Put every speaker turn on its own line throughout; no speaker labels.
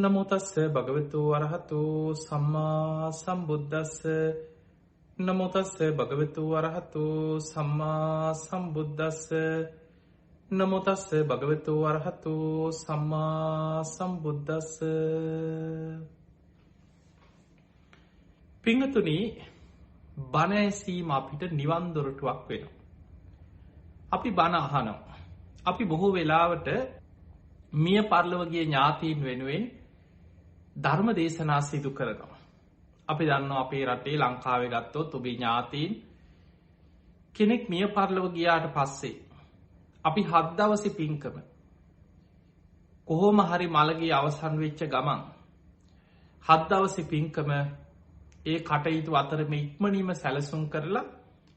නමෝ තස්ස භගවතු වරහතු සම්මා සම්බුද්දස්ස නමෝ තස්ස භගවතු වරහතු සම්මා සම්බුද්දස්ස නමෝ තස්ස භගවතු වරහතු සම්මා සම්බුද්දස්ස. පිංගතුනි, බණ ඇසීම අපිට නිවන් දොරටුවක් වෙනවා. අපි බණ අහනවා. අපි බොහෝ වෙලාවට මිය පරලොවගේ ඥාතීන් වෙනුවෙන් ධර්ම දේශනා සිදු කරනවා. අපි දන්නවා අපේ රටේ ලංකාවේ ගත්තොත් ඔබේ ඥාතීන් කෙනෙක් මිය පරලොව ගියාට පස්සේ අපි 7 දවසේ පින්කම කොහොම හරි මළගේ අවසන් වෙච්ච ගමන් 7 දවසේ පින්කම ඒ කටයුතු අතරම ඉක්මනින්ම සැලසුම් කරලා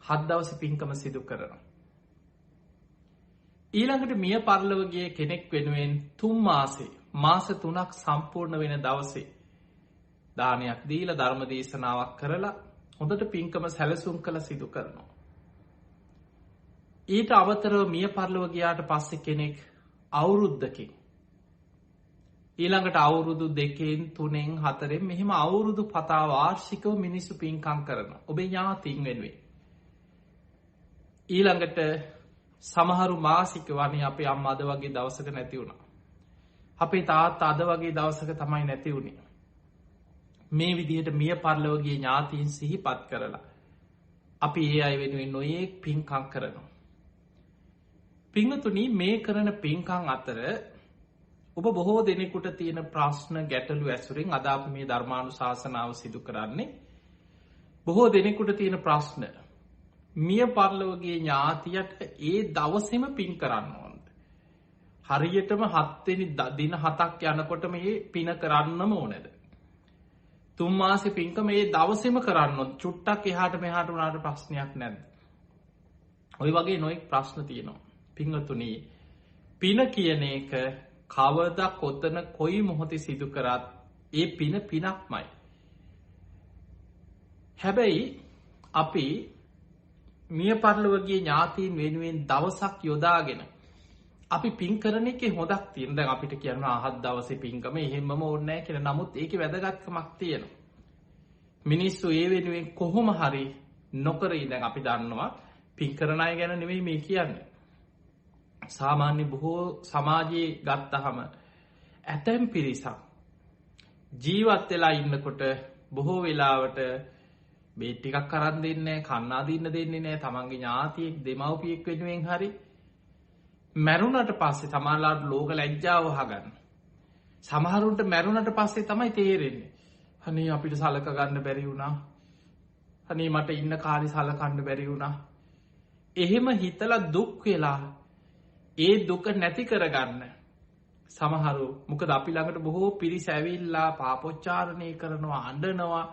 7 දවසේ පින්කම සිදු කරනවා. ඊළඟට මිය පරලොව ගිය කෙනෙක් වෙනුවෙන් 3 මාසේ මාස 3ක් සම්පූර්ණ වෙන දවසේ දානයක් දීලා ධර්ම දේශනාවක් කරලා හොඳට පින්කම සැලසුම් කළ සිදු කරනවා. ඊට අවතරව මිය පරලොව ගියාට පස්සේ කෙනෙක් අවුරුද්දකින් ඊළඟට අවුරුදු 2න් 3න් 4න් මෙහෙම අවුරුදු පතා වාර්ෂිකව මිනිස්සු පින්කම් කරනවා ඔබේ ඥාතීන් වෙනුවෙන්. ඊළඟට සමහරු මාසික වනේ අපේ අම්මා අද වගේ දවසක නැති වුණා. අපේ තාත්තා අද වගේ දවසක තමයි නැති වුණේ. මේ විදිහට මිය පරලොව ගිය ඥාතීන් සිහිපත් කරලා අපි ඒ අය වෙනුවෙන් නොයේක් පින්කම් කරනවා. පින්තුනි, මේ කරන පින්කම් අතර ඔබ බොහෝ දෙනෙකුට තියෙන ප්‍රශ්න ගැටලු ඇසුරින් අද අපි මේ ධර්මානුශාසනාව සිදු කරන්නේ. බොහෝ දෙනෙකුට තියෙන ප්‍රශ්න මිය පරලොව ගිය ඥාතියට ඒ දවසේම පින් කරන්න ඕනද? හරියටම 7 වෙනි දින 7ක් යනකොට මේ පින කරන්නම ඕනද? 3 මාසේ පින්කම මේ දවසේම කරන්න ඕනද? චුට්ටක් එහාට මෙහාට වුණාට ප්‍රශ්නයක් නැද්ද? ওই වගේ නොයෙක් ප්‍රශ්න තියෙනවා. පින්වතුනි, පින කියන එක කවදා කොතන කොයි මොහොතේ සිදු කරත් ඒ පින පිනක්මයි. හැබැයි අපි මිය පරලොව ගිය ඥාතීන් වෙනුවෙන් දවසක් යොදාගෙන අපි පින් කරන එකේ හොදක් තියෙනවා. දැන් අපිට කියනවා 7 දවසේ පින්කම එහෙමම ඕනේ නැහැ කියලා. නමුත් ඒකේ වැදගත්කමක් තියෙනවා. මිනිස්සු ඒ වෙනුවෙන් කොහොම හරි නොකරයි. දැන් අපි දන්නවා පින් කරන අය ගැන නෙමෙයි මේ කියන්නේ. සාමාන්‍ය බොහෝ සමාජයේ ගත්තහම ඇතැම් පිරිසක් ජීවත් වෙලා ඉන්නකොට බොහෝ වෙලාවට බේත් ටිකක් අරන් දෙන්නේ නැහැ, කන්න අදින්න දෙන්නේ නැහැ. තමන්ගේ ඥාතියෙක් දෙමව්පියෙක් වෙනුවෙන් හරි මැරුණට පස්සේ සමහරලාට ලෝක ලැජ්ජාව වහගන්න. සමහරුන්ට මැරුණට පස්සේ තමයි තේරෙන්නේ අනේ අපිට සලක ගන්න බැරි වුණා. අනේ මට ඉන්න කාලේ සලකන්න බැරි වුණා. එහෙම හිතලා දුක් වෙලා ඒ දුක නැති කරගන්න සමහරු, මොකද අපි ළඟට බොහෝ පිරිස ඇවිල්ලා පාපොච්චාරණය කරනවා, අඬනවා,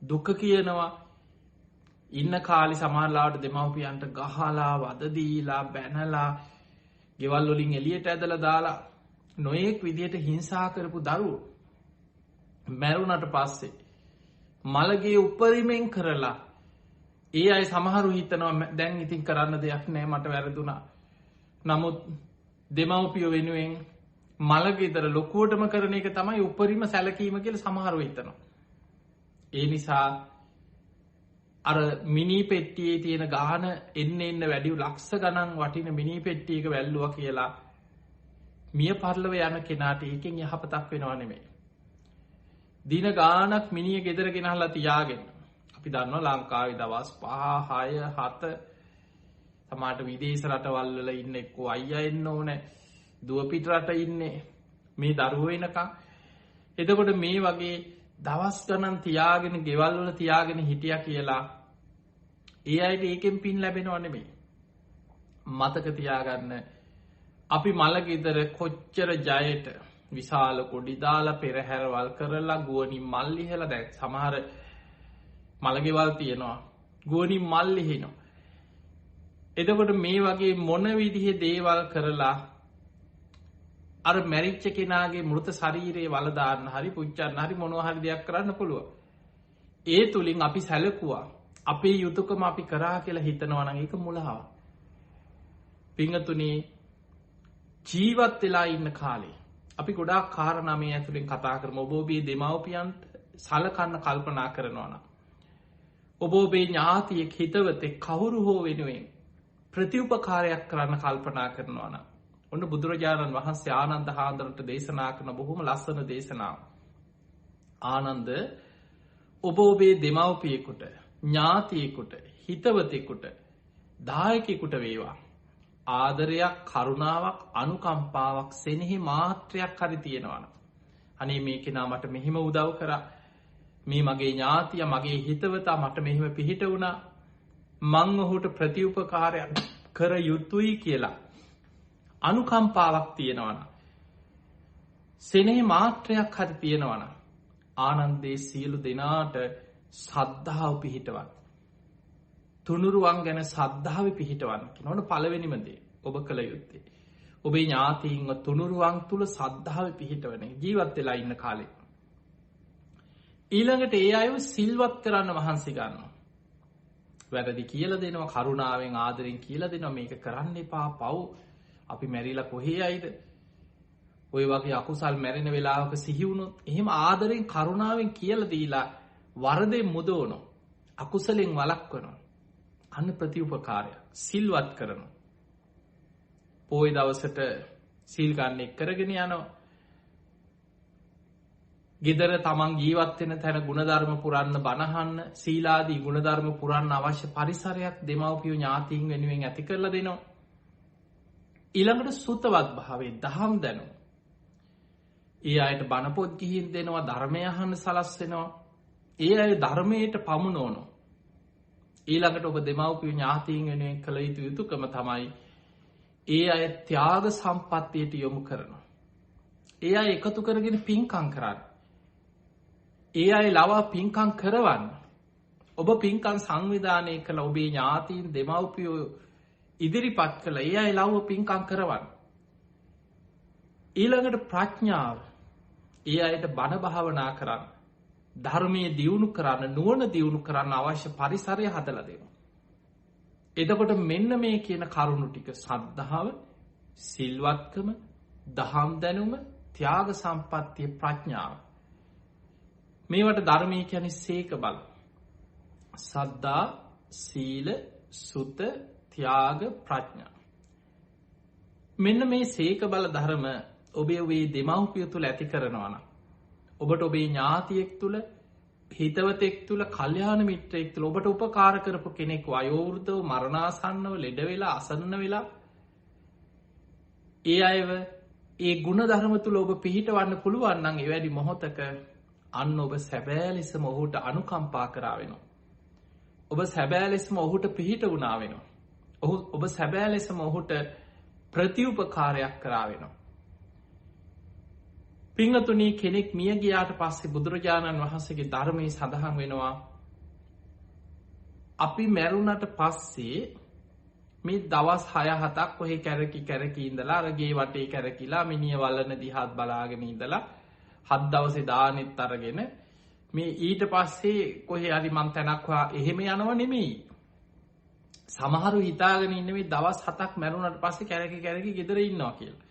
දුක කියනවා. ඉන්න කාලේ සමහරලාට දෙමව්පියන්ට ගහලා, වද දීලා, බැනලා, ගෙවල් වලින් එළියට ඇදලා දාලා නොයෙක් විදියට හිංසා කරපු දරුවෝ මැරුණට පස්සේ මලගේ උපරිමෙන් කරලා ඒ අය සමහරු හිතනවා දැන් ඉතින් කරන්න දෙයක් නැහැ, මට වැරදුනා. නමුත් දෙමව්පියෝ වෙනුවෙන් මලගෙදර ලොකුවටම කරන එක තමයි උපරිම සැලකීම කියලා සමහරව හිතනවා. ඒ නිසා අර මිනි පෙට්ටියේ තියෙන ගාන එන්න වැඩි ලක්ෂ ගණන් වටින මිනි පෙට්ටියක වැල්ලුවා කියලා මිය පරලොව යන කෙනාට ඒකෙන් යහපතක් වෙනව නෙමෙයි. දින ගානක් මිනිය ගෙදර ගෙනහලා තියාගෙන අපි දන්නවා ලංකාවේ දවස් 5 6 7 සමහරට විදේශ රටවල් වල ඉන්න එක්කෝ අයියා එන්න ඕනේ, දුව පිට රට ඉන්නේ මේ දරුවෝ වෙනකන්. එතකොට මේ වගේ දවස් ගණන් තියාගෙන ගෙවල් වල තියාගෙන හිටියා කියලා ඒ අයට ඒකෙන් පින් ලැබෙනව නෙමෙයි. මතක තියාගන්න, අපි මලගෙදර කොච්චර ජයට විශාල කොඩි දාලා පෙරහැරවල් කරලා ගුවනින් මල් ලිහලා, දැන් සමහර මලගෙවල් තියෙනවා ගුවනින් මල් ලිහිනවා. එතකොට මේ වගේ මොන විදිහේ දේවල් කරලා අර මැරිච්ච කෙනාගේ මෘත ශරීරයේ වල දාන්න හරි පුච්චන්න හරි මොනවා හරි දෙයක් කරන්න පුළුවන්. ඒ තුලින් අපි සැලකුවා අපේ යුතුයකම අපි කරා කියලා හිතනවා නම් ඒක මුලාවක්. පින්තුනි, ජීවත් වෙලා ඉන්න කාලේ අපි ගොඩාක් කාරණා මේ ඇතුලෙන් කතා කරමු. ඔබ ඔබේ දෙමව්පියන්ට සලකන්න කල්පනා කරනවා නම්, ඔබ ඔබේ ඥාතියෙක් හිතවතෙක් කවුරු හෝ වෙනුවෙන් ප්‍රතිඋපකාරයක් කරන්න කල්පනා කරනවා නම්, ඔන්න බුදුරජාණන් වහන්සේ ආනන්ද හාමුදුරන්ට දේශනා කරන බොහොම ලස්සන දේශනාවක්. ආනන්ද, ඔබ ඔබේ දෙමව්පියෙකුට, ඥාතියෙකුට, හිතවතෙකුට, දායකයෙකුට වේවා ආදරයක්, කරුණාවක්, අනුකම්පාවක්, සෙනෙහි මාත්‍රයක් හරි තියෙනවා. අනේ මේ කෙනා මට මෙහෙම උදව් කරා, මේ මගේ ඥාතිය, මගේ හිතවතා මට මෙහෙම පිහිට වුණා, මං ඔහුට ප්‍රතිඋපකාරයක් කර යුතුයි කියලා අනුකම්පාවක් තියෙනවනම්, සෙනෙහි මාත්‍රයක් හරි තියෙනවනම්, ආනන්දේ සියලු දෙනාට සද්ධාව පිහිටවන්න. තුනුරුවන් ගැන සද්ධාව පිහිටවන්න කියනවනේ පළවෙනිම දේ ඔබ කළ යුත්තේ. ඔබේ ඥාතීන්ව තුනුරුවන් තුල සද්ධාව පිහිටවන ජීවත් වෙලා ඉන්න කාලේ. ඊළඟට ඒ අයව සිල්වත් කරන්න මහන්සි ගන්නවා. වැරදි කියලා දෙනවා, කරුණාවෙන් ආදරෙන් කියලා දෙනවා, මේක කරන්න එපා, පව්, අපි මැරිලා කොහේ යයිද? ඔය වගේ අකුසල් මැරෙන වෙලාවක සිහි වුණොත් එහෙම ආදරෙන් කරුණාවෙන් කියලා දීලා වරදෙන් මුදවනවා, අකුසලෙන් වළක්වනවා. අන්න ප්‍රතිඋපකාරයක්. සිල්වත් කරනවා. පොයි දවසට සීල් ගන්න එක් කරගෙන යනවා. ගෙදර තමන් ජීවත් වෙන තැන ගුණධර්ම පුරන්න, බණහන්න, සීලාදී ගුණධර්ම පුරන්න අවශ්‍ය පරිසරයක් දෙමව්පියෝ ඥාතීන් වෙනුවෙන් ඇති කරලා දෙනවා. ඊළඟට සුතවත් භාවයේ දහම් දැනුම. ඒ අයට බණ පොත් ගිහින් දෙනවා, ධර්මය අහන්න සලස්වෙනවා. ඒ අය ධර්මයට පමුණවනවා. ඊළඟට ඔබ දෙමව්පිය ඥාතීන් වෙනුවෙන් කළ යුතු යුතුකම තමයි ඒ අය ත්‍යාග සම්පත්තියට යොමු කරනවා. ඒ අය එකතු කරගෙන පින්කම් කරන්න. ඒ අය ලවා පින්කම් කරවන්න. ඔබ පින්කම් සංවිධානය කළ ඔබේ ඥාතීන් දෙමව්පියෝ ඉදිරිපත් කළ ඒ අය ලව්ව පින්කම් කරවන්න. ඊළඟට ප්‍රඥාව. ඒ අයට බණ භාවනා කරන්න, ධර්මයේ දියුණු කරන්න, නුවණ දියුණු කරන්න අවශ්‍ය පරිසරය හදලා දෙනවා. එතකොට මෙන්න මේ කියන කරුණු ටික, සද්ධාව, සිල්වත්කම, දහම් දැනුම, ත්‍යාග සම්පත්තිය, ප්‍රඥාව, මේවට ධර්මයේ කියන්නේ සීක බල. සද්ධා, සීල, සුත, ත්‍යාග, ප්‍රඥා. මෙන්න මේ සීක බල ධර්ම ඔබේ ඔබේ දෙමව්පිය තුල ඇති කරනවා නම්, ඔබට ඔබේ ඥාතියෙක් තුල, හිතවතෙක් තුල, කල්යාණ මිත්‍රයෙක් තුල ඔබට උපකාර කරපු කෙනෙක් වයෝවෘද්ධව, මරණාසන්නව, ලෙඩ වෙලා, අසන්න වෙලා, ඒ අයව ඒ ගුණ ධර්ම තුල ඔබ පිහිටවන්න පුළුවන් නම් එවැනි මොහොතක අන්න ඔබ සැබෑ ලෙසම ඔහුට අනුකම්පා කරා වෙනවා. ඔබ සැබෑ ලෙසම ඔහුට පිහිට වුණා වෙනවා. ඔබ සැබෑ ලෙසම ඔහුට ප්‍රතිඋපකාරයක් කරා වෙනවා. පිංගතුනි, කෙනෙක් මිය ගියාට පස්සේ බුදුරජාණන් වහන්සේගේ ධර්මයේ සඳහන් වෙනවා, අපි මැරුණට පස්සේ මේ දවස් 6-7ක් ඔහේ කැරකි ඉඳලා, අර ගේ වටේ කැරකිලා, මිනිය වළන දිහාත් බලාගෙන ඉඳලා, 7 දවසේ දානෙත් අරගෙන මේ ඊට පස්සේ කොහේ හරි මං තැනක් හොයා එහෙම යනව නෙමෙයි. සමහරු හිතාගෙන ඉන්නේ මේ දවස් 7ක් මැරුණට පස්සේ කැරකි ගෙදර ඉන්නවා කියලා.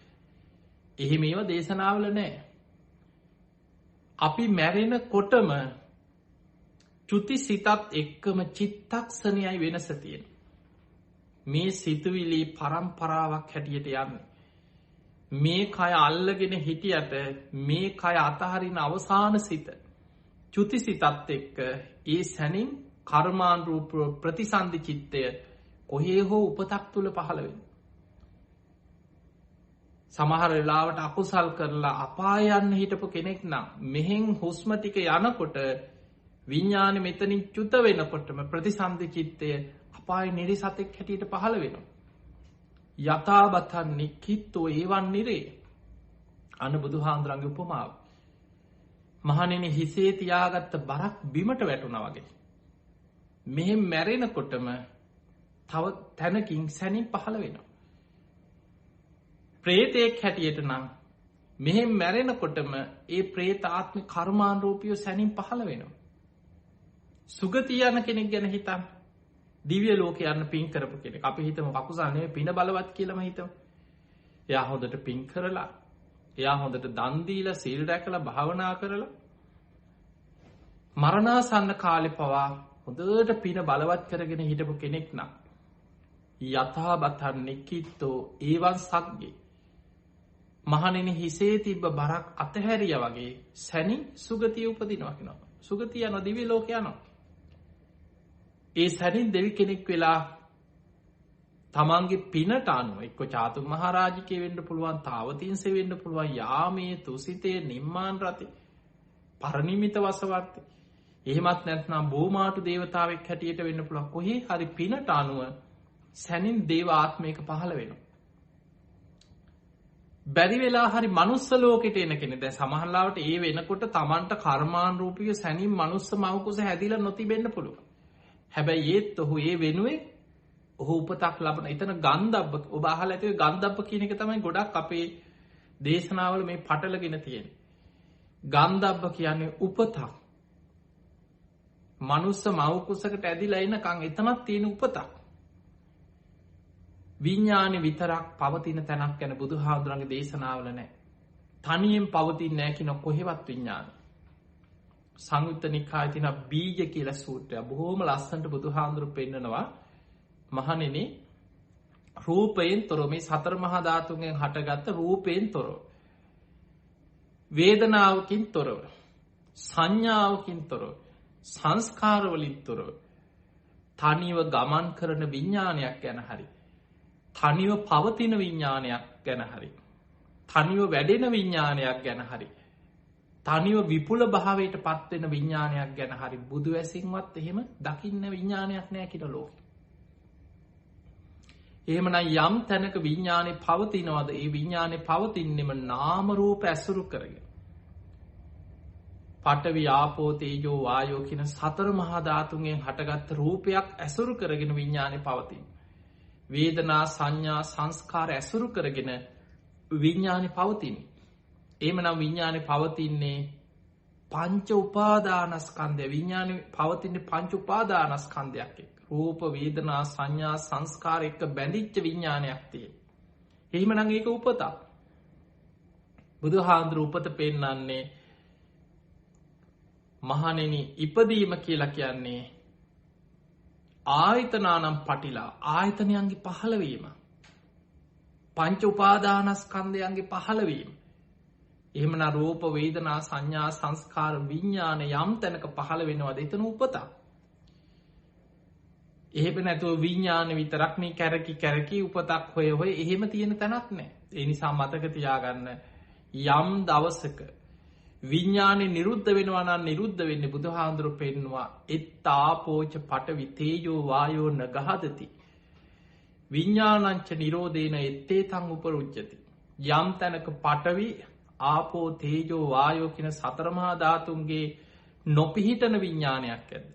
එහෙම ඒවා දේශනාවල නැහැ. අපි මැරෙනකොටම චුති සිතත් එක්කම චිත්තක්ෂණයයි වෙනස තියෙන. මේ සිතුවිලි පරම්පරාවක් හැටියට යන්නේ. මේ කය අල්ලගෙන හිටියට මේ කය අතහරින අවසාන සිත චුති සිතත් එක්ක ඒ සැනින් කර්මානුරූප ප්‍රතිසන්දි චිත්තය කොහේ හෝ උපතක් තුල පහළ වෙනවා. සමහර වෙලාවට අකුසල් කරලා අපාය යන්න හිටපු කෙනෙක් නම් මෙහෙන් හුස්ම ටික යනකොට විඥානෙ මෙතනින් චුත වෙනකොටම ප්‍රතිසන්දි චිත්තය අපාය නිරිසතෙක් හැටියට පහළ වෙනවා. යථාබතන් නික්ඛිතෝ ඒවන් නිරේ. අන්න බුදුහාඳුරන්ගේ උපමාව. මහණෙනි, හිසේ තියාගත්ත බරක් බිමට වැටුණා වගේ. මෙහෙම මැරෙනකොටම තව තැනකින් සැනින් පහළ වෙනවා. ප්‍රේතෙක් හැටියට නම් මෙහෙම මැරෙනකොටම ඒ ප්‍රේත ආත්ම කර්මානුරූපීව සැනින් පහළ වෙනවා. සුගතිය යන කෙනෙක් ගැන හිතන්න. දිව්‍ය ලෝකේ යන්න පින් කරපු කෙනෙක්. අපි හිතමු අකුසල් නෙවෙයි පින බලවත් කියලාම හිතමු. එයා හොඳට පින් කරලා එයා හොඳට දන් දීලා සීල් රැකලා භාවනා කරලා මරණාසන්න කාලේ පවා හොඳට පින බලවත් කරගෙන හිටපු කෙනෙක් නම් යථා බතන් නික්කිත්තෝ ඒවන් සග්ගේ මහණෙනි හිසේ තිබ්බ බරක් අතහැරියා වගේ සැනින් සුගතිය උපදිනවා කියනවා. සුගතිය යන දිව්‍ය ලෝක යනවා. ඒ සැනින් දෙවි කෙනෙක් වෙලා තමන්ගේ පිනට අනුව එක්ක චාතු මහරජකේ වෙන්න පුළුවන්, තාවතින්සේ වෙන්න පුළුවන්, යාමේ තුසිතේ නිම්මාන රතේ පරිනිමිත වසවර්ති. එහෙමත් නැත්නම් බෝමාටු දේවතාවෙක් හැටියට වෙන්න පුළුවන්. කොහේ හරි පිනට අනුව සැනින් දේව ආත්මයක පහළ වෙනවා. බැරි වෙලා හරි මනුස්ස ලෝකෙට එන කෙනෙක්. දැන් සමහරවිට ඒ වෙනකොට Tamanට කර්මානුරූපීව සැනින් මනුස්ස මවකුස හැදිලා නොතිබෙන්න පුළුවන්. හැබැයි ඒත් ඔහු ඒ වෙනුවෙන් ඔහු උපතක් ලබන. එතන ගන්ධබ්බ, ඔබ අහලා ඇති ගන්ධබ්බ කියන එක තමයි ගොඩක් අපේ දේශනාවල මේ පටලගෙන තියෙන්නේ. ගන්ධබ්බ කියන්නේ උපතක්. මනුස්ස මවකුසකට ඇදිලා එනකන් එතනක් තියෙන උපතක්. විඥානෙ විතරක් පවතින තැනක් ගැන බුදුහාමුදුරන්ගේ දේශනාවල නැහැ. තනියෙන් පවතින්නේ නැහැ කියන කොහෙවත් විඥාන. සංයුත්ත නිකායේ තියෙන බීජ කියලා සූත්‍රය බොහොම ලස්සනට බුදුහාමුදුරු පෙන්නනවා. මහණෙනි, රූපයෙන් තොර මේ සතර මහා ධාතුන්ගෙන් හටගත්ත රූපයෙන් තොරව, වේදනාවකින් තොරව, සංඥාවකින් තොරව, සංස්කාර වලින් තොරව තනිව ගමන් කරන විඥානයක් ගැන හරි, තනිව පවතින විඥානයක් ගැන හරි, තනිව වැඩෙන විඥානයක් ගැන හරි, තනිව විපුල භාවයට පත්වෙන විඥානයක් ගැන හරි බුදු ඇසින්වත් එහෙම දකින්න විඥානයක් නෑ කියලා ලෝකෙ. එහෙමනම් යම් තැනක විඥානේ පවතිනවද? ඒ විඥානේ පවතින්නෙම නාම රූප ඇසුරු කරගෙන. පඨවි ආපෝ තේජෝ වායෝ කියන සතර මහා ධාතුන්ගෙන් හටගත්ත රූපයක් ඇසුරු කරගෙන විඥානේ පවතින. වේදනා සංඥා සංස්කාර ඇසුරු කරගෙන විඥානේ පවතින. එහෙමනම් විඥානේ පවතින්නේ පංච උපාදානස්කන්ධය. විඥානේ පවතින්නේ පංච උපාදානස්කන්ධයක් එක්ක. රූප වේදනා සංඥා සංස්කාර එක්ක බැඳිච්ච විඥානයක් තියෙන. එහෙමනම් ඒක උපතක්. බුදුහාඳුරු උපත පෙන්නන්නේ මහණෙනි, ඉපදීම කියලා කියන්නේ ආයතනානම් පටිලා, ආයතනයන්ගේ පහළවීම, පංච උපාදානස්කන්ධයන්ගේ පහළවීම. එහෙමනම් රූප වේදනා සංඥා සංස්කාර විඥාන යම් තැනක පහළ වෙනවද? එතන උපතක්. එහෙම නැතුව විඥාන විතරක් මේ කැරකි උපතක් හොය එහෙම තියෙන තැනක් නැහැ. ඒ නිසා මතක තියාගන්න, යම් දවසක විඥානේ නිරුද්ධ වෙනවා නම් නිරුද්ධ වෙන්නේ බුදුහාඳුරු පෙන්නවා එත්තාපෝච පඨවි තේජෝ වායෝ නගහදති විඥානංච නිරෝධේන එත්තේතං උපරුජ්ජති. යම් තැනක පඨවි ආපෝ තේජෝ වායෝ කියන සතර මහා ධාතුන්ගේ නොපිහිටන විඥානයක් ඇද්ද?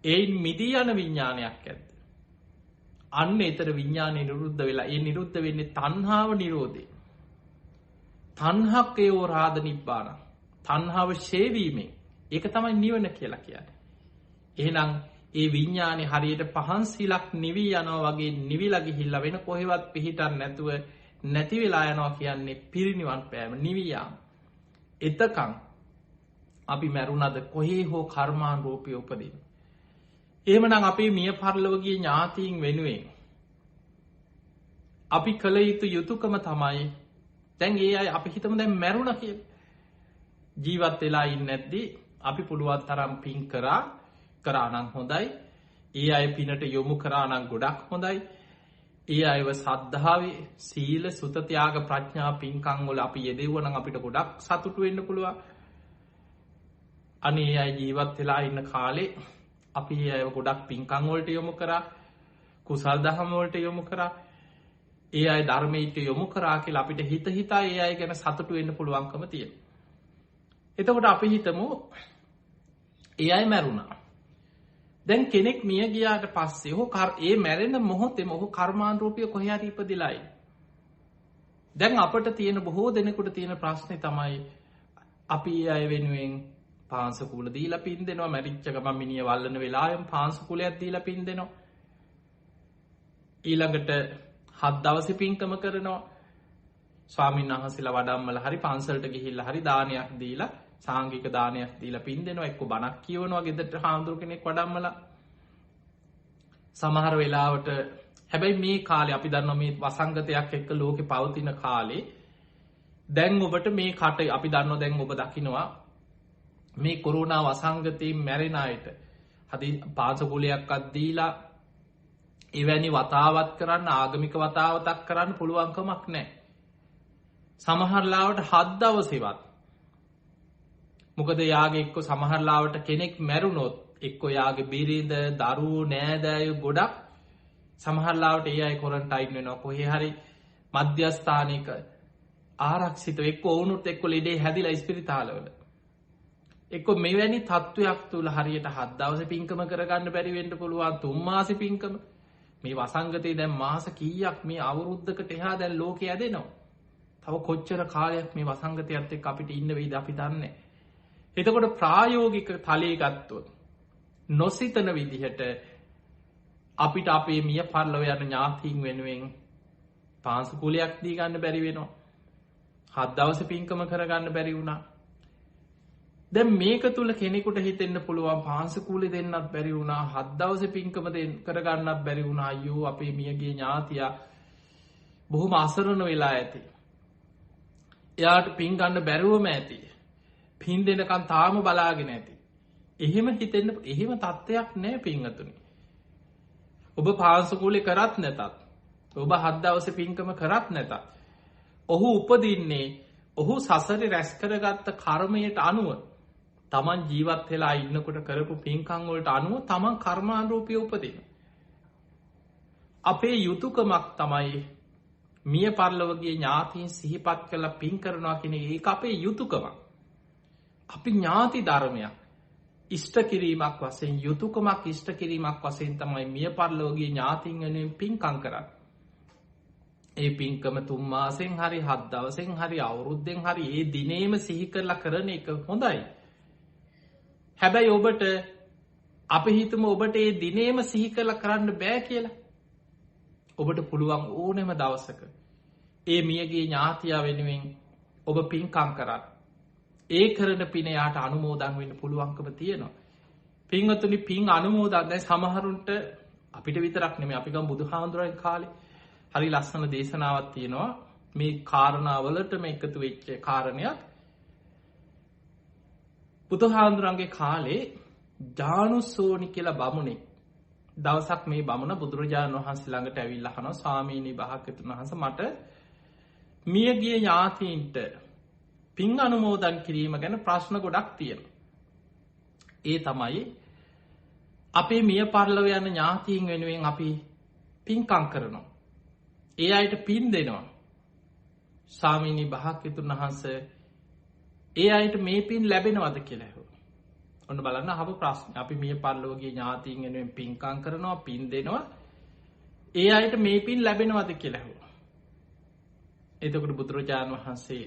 ඒයින් මිදී යන විඥානයක් ඇද්ද? අන්න ඒතර විඥානේ නිරුද්ධ වෙලා, ඒ නිරුද්ධ වෙන්නේ තණ්හාව නිරෝධේ. තණ්හක්කයෝ රාද නිබ්බාන. තණ්හාව ඡේවීමෙන්. ඒක තමයි නිවන කියලා කියන්නේ. එහෙනම් ඒ විඥානේ හරියට පහන් සිලක් නිවි යනවා වගේ නිවිලා ගිහිල්ලා වෙන කොහෙවත් පිහිටන් නැතුව නැති වෙලා යනවා කියන්නේ පිරිනිවන් පෑම, නිවි යාම. එතකන් අපි මැරුණද කොහේ හෝ කර්මානුරූපී උපදින. එහෙමනම් අපේ මිය පරලොවගේ ඥාතීන් වෙනුවෙන් අපි කළ යුතු යුතුයකම තමයි, දැන් ඒ අය අපි හිතමු දැන් මැරුණා කියලා. ජීවත් වෙලා ඉන්නේ නැද්දී අපි පුළුවන් තරම් පින් කරා නම් හොඳයි. ඒ අය පිනට යොමු කරා නම් ගොඩක් හොඳයි. ඒ අයව සද්ධාවේ සීල සුත ත්‍යාග ප්‍රඥා පින්කම් වල අපි යෙදෙවුවා නම් අපිට ගොඩක් සතුටු වෙන්න පුළුවන්. අනේ අය ජීවත් වෙලා ඉන්න කාලේ අපි ඒ අයව ගොඩක් පින්කම් වලට යොමු කරා, කුසල් දහම් වලට යොමු කරා, ඒ අය ධර්මයට යොමු කරා කියලා අපිට හිතා ඒ අය ගැන සතුටු වෙන්න පුළුවන්කම තියෙනවා. එතකොට අපි හිතමු ඒ අය මැරුණා. දැන් කෙනෙක් මිය ගියාට පස්සේ ඒ මැරෙන මොහොතේම ඔහු කර්මානුරූපීව කොහේ හරි ඉපදිලායි. දැන් අපිට තියෙන බොහෝ දෙනෙකුට තියෙන ප්‍රශ්නේ තමයි, අපි ඒ අය වෙනුවෙන් පාංශකූල දීලා පින් දෙනවා, මැරිච්ච ගමන් මිනිහ වල්ලන වෙලාවෙම පාංශකූලයක් දීලා පින් දෙනවා. ඊළඟට 7 දවසේ පින්කම කරනවා. ස්වාමීන් වහන්සේලා වඩම්මල හරි පන්සලට ගිහිල්ලා හරි දානයක් දීලා සාංගික දානයක් දීලා පින් දෙනවා, එක්ක බණක් කියවනවා ගෙදරට හාමුදුරු කෙනෙක් වඩම්මලා. සමහර වෙලාවට හැබැයි මේ කාලේ අපි දන්නවා මේ වසංගතයක් එක්ක ලෝකේ පවතින කාලේ දැන් ඔබට මේ කට අපි දන්නවා දැන් ඔබ දකිනවා මේ කොරෝනා වසංගතයෙන් මැරෙන අයට හදි පාසකුලයක්වත් දීලා එවැනි වතාවත් කරන්න ආගමික වතාවතක් කරන්න පුළුවන්කමක් නැහැ. සමහරලාවට 7 දවසෙවත් මොකද යාගේ එක්ක සමහරලාවට කෙනෙක් මැරුණොත් එක්ක යාගේ බිරිඳ දරුවෝ නෑදෑයෝ ගොඩක් සමහරලාවට ඒ අය ක්වොරන්ටයින් වෙනවා කොහේ හරි මධ්‍යස්ථානයක ආරක්ෂිත එක්ක වුණොත් එක්ක ලෙඩේ හැදිලා ඉස්පිරිතාලවල එක්ක මෙවැනි තත්ත්වයක් තුල හරියට 7 දවසේ පින්කම කරගන්න බැරි වෙන්න පුළුවන් 3 මාසේ පින්කම මේ වසංගතේ දැන් මාස කීයක් මේ අවුරුද්දකට එහා දැන් ලෝකේ ඇදෙනවා. තව කොච්චර කාලයක් මේ වසංගතයත් එක්ක අපිට ඉන්න වෙයිද අපි දන්නේ. එතකොට ප්‍රායෝගික තලයේ ගත්තොත් නොසිතන විදිහට අපිට අපේ මිය පරලොව යන ඥාතීන් වෙනුවෙන් පාංශු කුලයක් දී ගන්න බැරි වෙනවා. 7 දවසේ පින්කම කරගන්න බැරි වුණා. දැන් මේක තුල කෙනෙකුට හිතෙන්න පුළුවන් පාංශු කුලෙ දෙන්නත් බැරි වුණා, 7 දවසේ පින්කම කරගන්නත් බැරි වුණා. අයියෝ අපේ මියගේ ඥාතියා බොහොම අසරණ වෙලා ඇති. එයාට පින් ගන්න බැරුවම ඇති. පින් දෙනකන් තාම බලාගෙන ඇති. එහෙම හිතෙන්න එහෙම තත්ත්වයක් නැහැ පින්වතුනි. ඔබ පාංශු කුලේ කරත් නැතත්, ඔබ 7 දවසේ පින්කම කරත් නැතත්, ඔහු උපදින්නේ ඔහු සසරේ රැස් කරගත්ත කර්මයට අනුව තමන් ජීවත් වෙලා ඉන්නකොට කරපු පින්කම් වලට අනුව තමන් කර්මානුරූපීව උපදින. අපේ යුතුයකමක් තමයි මිය පරලොවගේ ඥාතීන් සිහිපත් කරලා පින් කරනවා කියන එක අපේ යුතුයකමක්. අපි ඥාති ධර්මයක් ඉෂ්ට කිරීමක් වශයෙන් යුතුයකමක් ඉෂ්ට කිරීමක් වශයෙන් තමයි මිය පරලොවගේ ඥාතීන් වෙනුවෙන් පින්කම් කරන්නේ. ඒ පින්කම 3 මාසෙන් හරි 7 දවසෙන් හරි අවුරුද්දෙන් හරි ඒ දිනේම සිහි කරලා කරන එක හොඳයි. හැබැයි ඔබට අපි හිතමු ඔබට ඒ දිනේම සිහි කරලා කරන්න බෑ කියලා. ඔබට පුළුවන් ඕනෙම දවසක ඒ මියගේ ඥාතියා වෙනුවෙන් ඔබ පින්කම් කරත් ඒ කරන පින යාට අනුමෝදන් වෙන්න පුළුවන්කම තියෙනවා. පින්වතුනි පින් අනුමෝදන් දැන් සමහරුන්ට අපිට විතරක් නෙමෙයි අපි ගමු බුදුහාමුදුරන්ගේ කාලේ හරි ලස්සන දේශනාවක් තියෙනවා මේ කාරණාවලටම එකතු වෙච්ච කාරණයක්. බුදුහාමුදුරන්ගේ කාලේ ජානුස්සෝනි කියලා බමුණෙක් දවසක් මේ බමුණ බුදුරජාණන් වහන්සේ ළඟට ඇවිල්ලා අහනවා ස්වාමීනි භාග්‍යවතුන් වහන්සේ මට මියගිය ඥාතීන්ට පින් අනුමෝදන් කිරීම ගැන ප්‍රශ්න ගොඩක් තියෙනවා. ඒ තමයි අපේ මිය පරලොව යන ඥාතීන් වෙනුවෙන් අපි පින්කම් කරනවා. ඒ අයට පින් දෙනවා. ස්වාමීනි භාග්‍යවතුන් වහන්සේ ඒ අයට මේ පින් ලැබෙනවද කියලා ඇහුවා. ඔන්න බලන්න අහපු ප්‍රශ්නේ. අපි මිය පරලොවගේ ඥාතීන් වෙනුවෙන් පින්කම් කරනවා, පින් දෙනවා. ඒ අයට මේ පින් ලැබෙනවද කියලා ඇහුවා. එතකොට බුදුරජාණන් වහන්සේ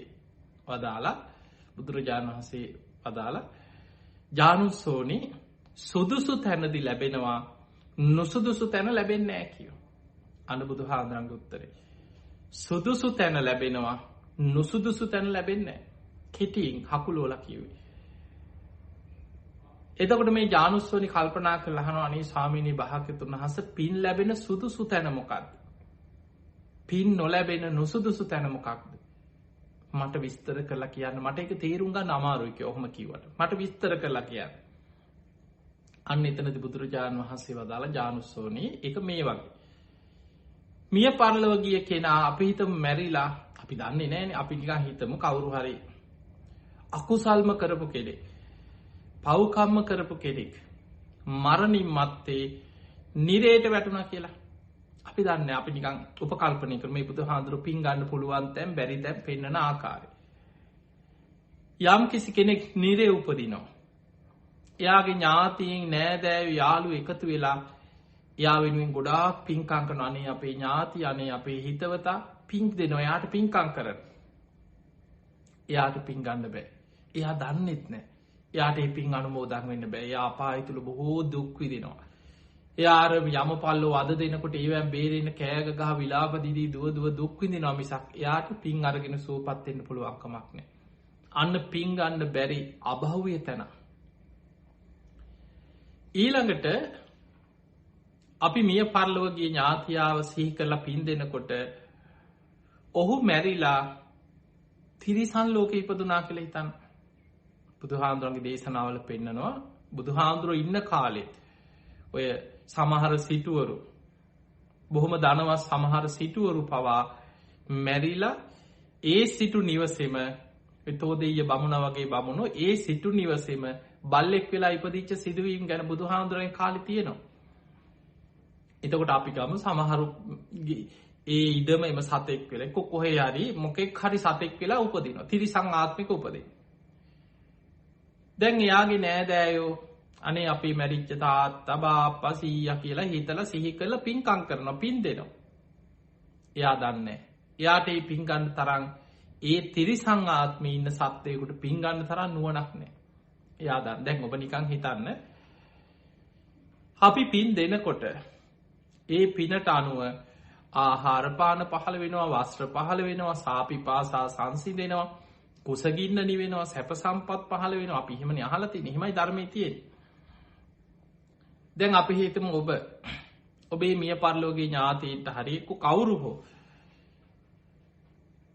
වදාලා ජානුස්සෝනි සුදුසු තැනදී ලැබෙනවා, නුසුදුසු තැන ලැබෙන්නේ නැහැ කියනවා. අන්න බුදුහාමුදුරන්ගේ උත්තරේ. සුදුසු තැන ලැබෙනවා, නුසුදුසු තැන ලැබෙන්නේ නැහැ. කෙටියෙන් හකුලෝලා කිව්වේ. එතකොට මේ ජානුස්සෝනි කල්පනා කරලා අහනවා අනේ ස්වාමීනි භාග්‍යවතුන් වහන්සේ පින් ලැබෙන සුදුසු තැන මොකක්ද? පින් නොලැබෙන නුසුදුසු තැන මොකක්ද? මට විස්තර කරලා කියන්න. මට ඒක තේරුම් ගන්න අමාරුයි කියලා ඔහොම කිව්වට. මට විස්තර කරලා කියන්න. අන්න එතනදී බුදුරජාණන් වහන්සේ වදාලා ජානුස්සෝනි ඒක මේ වගේ. මිය පරලොව ගිය කෙනා අපි හිතමු මැරිලා, අපි දන්නේ නැහැනේ, අපි නිකන් හිතමු කවුරු හරි අකුසල්ම කරපු කෙනෙක්, පව්කම්ම කරපු කෙනෙක් මරණින් මත්තේ නිරේට වැටුණා කියලා. අපි දන්නේ අපි නිකන් උපකල්පනය කරමු මේ බුදුහාඳුරු පින් ගන්න පුළුවන් තැන් බැරි තැන් පෙන්වන ආකාරය. යම් කිසි කෙනෙක් නිරේ උපදිනවා. එයාගේ ඥාතීන් නෑදෑයෝ යාළුවෝ එකතු වෙලා එයා වෙනුවෙන් ගොඩාක් පින්කම් කරනවා. අනේ අපේ ඥාති, අනේ අපේ හිතවතා පින් දෙනවා. එයාට පින්කම් කරන. එයාට පින් ගන්න බෑ. එයා දන්නෙත් නෑ. එයාට මේ පින් අනුමෝදන් වෙන්න බෑ. එයා අපාය තුල බොහෝ දුක් විඳිනවා. එයාර යම පල්ලෝ අද දෙනකොට ඒවැම් බේරෙන කෑග ගහ විලාපදිදී දුව දුක් විඳිනවා මිසක් එයාට පින් අරගෙන සුවපත් වෙන්න පුළුවන්කමක් නැහැ. අන්න පින් ගන්න බැරි අභව්‍ය තැන. ඊළඟට අපි මිය පරලොව ගිය ඥාතියාව සිහි කරලා පින් දෙනකොට ඔහු මැරිලා තිරිසන් ලෝකෙ ඉපදුනා කියලා හිතන්න. බුදුහාමුදුරන්ගේ දේශනාවල පෙන්නනවා බුදුහාමුදුරුවෝ ඉන්න කාලෙත් ඔය සමහර සිටුවරු බොහොම ධනවත් සමහර සිටුවරු පවා මැරිලා ඒ සිටු නිවසේම විතෝදෙය බමුණ වගේ බමුණෝ ඒ සිටු නිවසේම බල්ලෙක් වෙලා ඉපදිච්ච සිදුවීම් ගැන බුදුහාමුදුරන්ගේ කාලේ තියෙනවා. එතකොට අපි ගමු සමහරු ඒ ඉඩම එම සතෙක් වෙලා කොහේ හරි මොකෙක් හරි සතෙක් වෙලා උපදිනවා. තිරිසන් ආත්මික උපදින. දැන් එයාගේ නෑදෑයෝ අනේ අපි මැරිච්ච තාත්තා බාප්පා සීයා කියලා හිතලා සිහි කරලා පින්කම් කරනවා පින් දෙනවා. එයා දන්නේ. එයාට මේ පින් ගන්න තරම් ඒ තිරිසන් ආත්මේ ඉන්න සත්වයකට පින් ගන්න තරම් නුවණක් නැහැ. එයා දන්න. දැන් ඔබ නිකන් හිතන්න. අපි පින් දෙනකොට ඒ පිනට අනුව ආහාර පාන පහළ වෙනවා, වස්ත්‍ර පහළ වෙනවා, සාපිපාසා සංසිඳෙනවා, කුසගින්න නිවෙනවා, සැප සම්පත් පහළ වෙනවා. අපි එහෙමනේ අහලා තියෙන්නේ. එහෙමයි ධර්මයේ තියෙන්නේ. දැන් අපි හිතමු ඔබේ මිය පරලෝකීය ඥාතීන්ට හරි කවුරු හෝ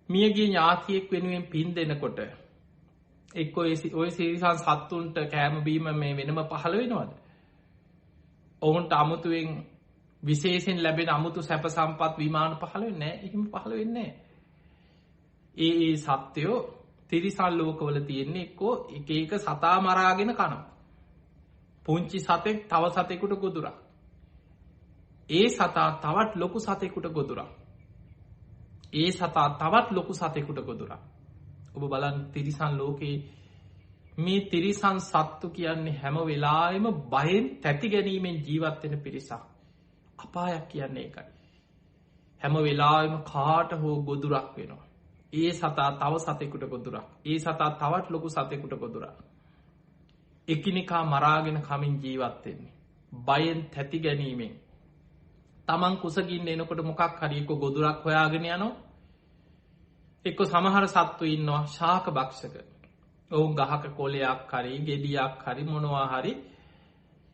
මියගේ ඥාතියෙක් වෙනුවෙන් පින් දෙනකොට එක්ක ඔය සිරිසන් සත්තුන්ට කෑම බීම මේ වෙනම පහළ වෙනවද? ඔවුන්ට අමුතුවෙන් විශේෂයෙන් ලැබෙන අමුතු සැප සම්පත් විමාන පහළ වෙන්නේ නැහැ. එහෙම පහළ වෙන්නේ නැහැ. ඒ සත්‍යෝ තිරිසන් ලෝකවල තියෙන්නේ එක්කෝ එක එක සතා මරාගෙන කනවා. පුංචි සතෙක් තව සතෙකුට ගොදුරා. ඒ සතා තවත් ලොකු සතෙකුට ගොදුරා. ඒ සතා තවත් ලොකු සතෙකුට ගොදුරා. ඔබ බලන්න තිරිසන් ලෝකේ මේ තිරිසන් සත්තු කියන්නේ හැම වෙලාවෙම බයෙන් තැති ගැනීමෙන් ජීවත් වෙන පිරිසක්. අපායක් කියන්නේ ඒකයි. හැම වෙලාවෙම කාට හෝ ගොදුරක් වෙනවා. ඒ සතා තව සතෙකුට ගොදුරක්. ඒ සතා තවත් ලොකු සතෙකුට ගොදුරක්. එකිනෙකා මරාගෙන කමින් ජීවත් වෙන්නේ. බයෙන් තැති ගැනීමෙන්. තමන් කුසගින්න එනකොට මොකක් හරි එක්ක ගොදුරක් හොයාගෙන යනවා. එක්ක සමහර සත්තු ඉන්නවා ශාක භක්ෂක. ඔවුන් ගහක කොළයක් හරි ගෙඩියක් හරි මොනවා හරි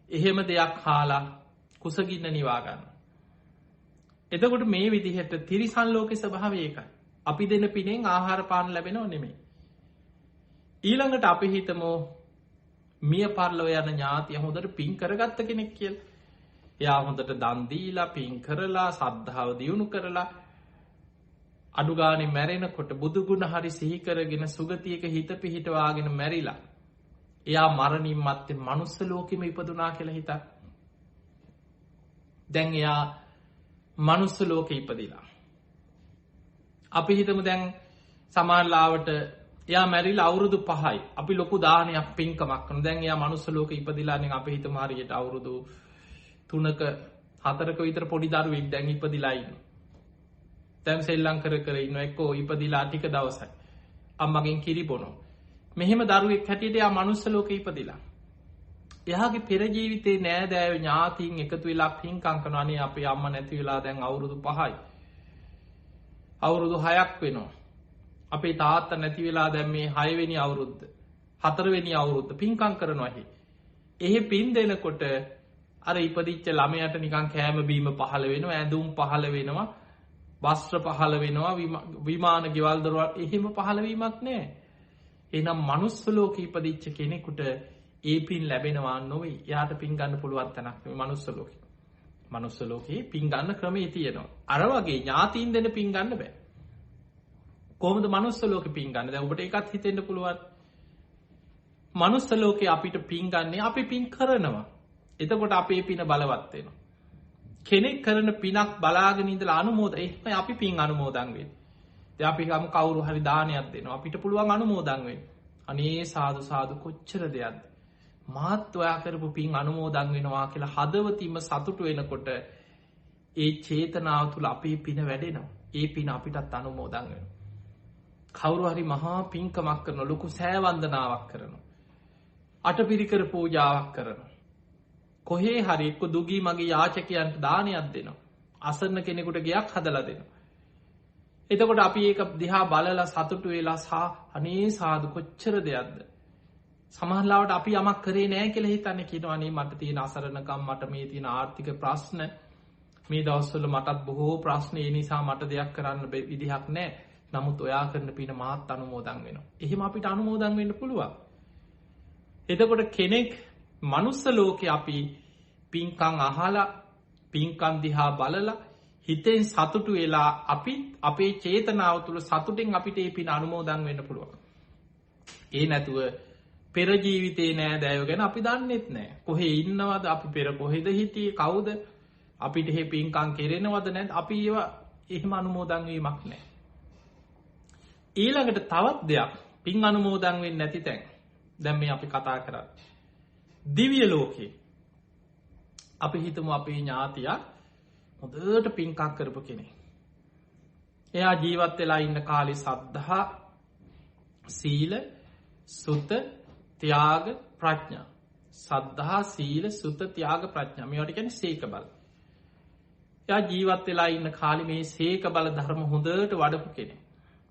එහෙම දෙයක් කාලා කුසගින්න නිවා ගන්න. එතකොට මේ විදිහට තිරිසන් ලෝකේ ස්වභාවය ඒකයි. අපි දෙන පිනෙන් ආහාර පාන ලැබෙනව නෙමෙයි. ඊළඟට අපි හිතමු මිය පරලොව යන ඥාතිය හොඳට පින් කරගත්ත කෙනෙක් කියලා. එයා හොඳට දන් දීලා පින් කරලා සද්ධාව දියුණු කරලා අඩු ගානේ මැරෙනකොට බුදු ගුණ හරි සිහි කරගෙන සුගතියක හිත පිහිටවාගෙන මැරිලා එයා මරණින් මත්තේ මනුස්ස ලෝකෙම ඉපදුනා කියලා හිතා. දැන් එයා මනුස්ස ලෝකෙ ඉපදිලා. අපි හිතමු දැන් සමාජලාවට එයා මැරිලා අවුරුදු 5යි. අපි ලොකු දානයක් පින්කමක් කරනවා. දැන් එයා මනුස්ස ලෝකෙ ඉපදිලා නේ අපි හිතමු හරියට අවුරුදු 3ක 4ක විතර පොඩි දරුවෙක් දැන් ඉපදිලා ඉන්නවා. දැන් සෙල්ලම් කර කර ඉන්නවා. එක්කෝ ඉපදිලා ටික දවසයි. අම්මගෙන් කිරි බොනවා. මෙහෙම දරුවෙක් හැටියට එයා මනුස්ස ලෝකෙ ඉපදිලා. එයාගේ පෙර ජීවිතේ නෑදෑයෝ ඥාතීන් එකතු වෙලා පින්කම් කරනවා. අනේ අපේ අම්මා නැති වෙලා දැන් අවුරුදු 5යි. අවුරුදු 6ක් වෙනවා. අපේ තාත්තා නැති වෙලා දැන් මේ 6 වෙනි අවුරුද්ද 4 වෙනි අවුරුද්ද පින්කම් කරනවා. එහෙ පින් දෙනකොට අර ඉපදිච්ච ළමයාට නිකන් කෑම බීම පහළ වෙනවා, ඇඳුම් පහළ වෙනවා, වස්ත්‍ර පහළ වෙනවා, විමාන ගෙවල් දොරවල් එහෙම පහළ වීමක් නැහැ. එහෙනම් මනුස්ස ලෝකෙ ඉපදිච්ච කෙනෙකුට ඒ පින් ලැබෙනවා නොවේ. එයාට පින් ගන්න පුළුවන් තැනක් නෙවෙයි මනුස්ස ලෝකෙ. මනුස්ස ලෝකේ පින් ගන්න ක්‍රමයේ තියෙනවා. අර වගේ ඥාතීන් දෙන පින් ගන්න බෑ. කොහොමද මනුස්ස ලෝකේ පින් ගන්න? දැන් ඔබට ඒකත් හිතෙන්න පුළුවන්. මනුස්ස ලෝකේ අපිට පින් ගන්නේ අපි පින් කරනවා. එතකොට අපේ පින බලවත් වෙනවා. කෙනෙක් කරන පිනක් බලාගෙන ඉඳලා එහෙනම් අපි පින් අනුමෝදන් වෙන්නේ. දැන් අපි ගමු කවුරු හරි දානයක් දෙනවා. අපිට පුළුවන් අනුමෝදන් වෙන්න. අනේ සාදු සාදු කොච්චර දෙයක්ද? මාත් ඔයා කරපු පින් අනුමෝදන් වෙනවා කියලා හදවතින්ම සතුටු වෙනකොට ඒ චේතනාව තුළ අපේ පින වැඩෙනවා. ඒ පින අපිටත් අනුමෝදන් වෙනවා. කවුරු හරි මහා පින්කමක් කරන ලොකු සෑ වන්දනාවක් කරනවා. අටපිරිකර පූජාවක් කරනවා. කොහේ හරි එක්ක දුගී මගේ යාචකයන්ට දානයක් දෙනවා. අසරණ කෙනෙකුට ගෙයක් හදලා දෙනවා. එතකොට අපි ඒක දිහා බලලා සතුටු වෙලා අනේ සාදු කොච්චර දෙයක්ද. සමහරවිට අපි යමක් කරේ නැහැ කියලා හිතන්නේ කියනවා අනේ මට තියෙන අසරණකම් මට මේ තියෙන ආර්ථික ප්‍රශ්න මේ දවස්වල මටත් බොහෝ ප්‍රශ්න ඒ නිසා මට දෙයක් කරන්න විදිහක් නැහැ. නමුත් ඔයා කරන පින මාත් අනුමෝදන් වෙනවා. එහෙම අපිට අනුමෝදන් වෙන්න පුළුවන්. එතකොට කෙනෙක් මනුස්ස ලෝකේ අපි පින්කම් අහලා පින්කම් දිහා බලලා හිතෙන් සතුටු වෙලා අපි අපේ චේතනාව තුළ සතුටෙන් අපිට ඒ පින අනුමෝදන් වෙන්න පුළුවන්. ඒ නැතුව පෙර ජීවිතේ නෑ දෑයෝ ගැන අපි දන්නෙත් නෑ. කොහේ ඉන්නවද අපි පෙර කොහෙද හිටියේ කවුද අපිට මේ පින්කම් කෙරෙනවද නැද්ද අපි ඒවා එහෙම අනුමෝදන් වීමක් නෑ. ඊළඟට තවත් දෙයක් පින් අනුමෝදන් වෙන්නේ නැති තැන්. දැන් මේ අපි කතා කරන්නේ දිව්‍ය ලෝකේ. අපි හිතමු අපේ ඥාතියා හොඳට පින්කම් කරපු කෙනෙක්. එයා ජීවත් වෙලා ඉන්න කාලේ සද්ධා, සීල, සුත, ත්‍යාග, ප්‍රඥා. සද්ධා, සීල, සුත, ත්‍යාග, ප්‍රඥා. මේවට කියන්නේ සීක බල. එයා ජීවත් වෙලා ඉන්න කාලේ මේ සීක බල ධර්ම හොඳට වඩපු කෙනෙක්.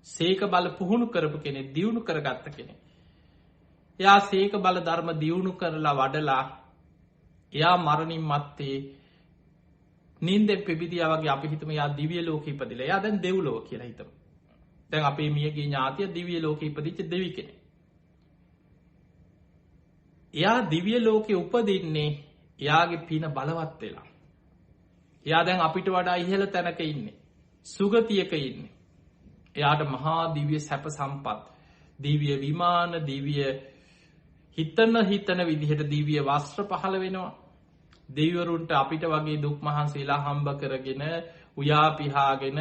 සීක බල පුහුණු කරපු කෙනෙක්, දියුණු කරගත්ත කෙනෙක්. එයා සීක බල ධර්ම දියුණු කරලා වඩලා එයා මරණින් මත්තේ නින්දෙන් පෙබිදියා වගේ අපි හිතමු එයා දිව්‍ය ලෝකෙ ඉපදිලා. එයා දැන් දෙව්ලොව කියලා හිතමු. දැන් අපේ මියගේ ඥාතිය දිව්‍ය ලෝකෙ ඉපදිච්ච දෙවි කෙනෙක්. එයා දිව්‍ය ලෝකෙ උපදින්නේ එයාගේ පින බලවත් වෙලා. එයා දැන් අපිට වඩා ඉහළ තැනක ඉන්නේ. සුගතියක ඉන්නේ. එයාට මහා දිව්‍ය සැප සම්පත්, දිව්‍ය විමාන, දිව්‍ය හිතන විදිහට දිව්‍ය වස්ත්‍ර පහළ වෙනවා. දෙවිවරුන්ට අපිට වගේ දුක් මහන්සිලා හම්බ කරගෙන උයා පිහාගෙන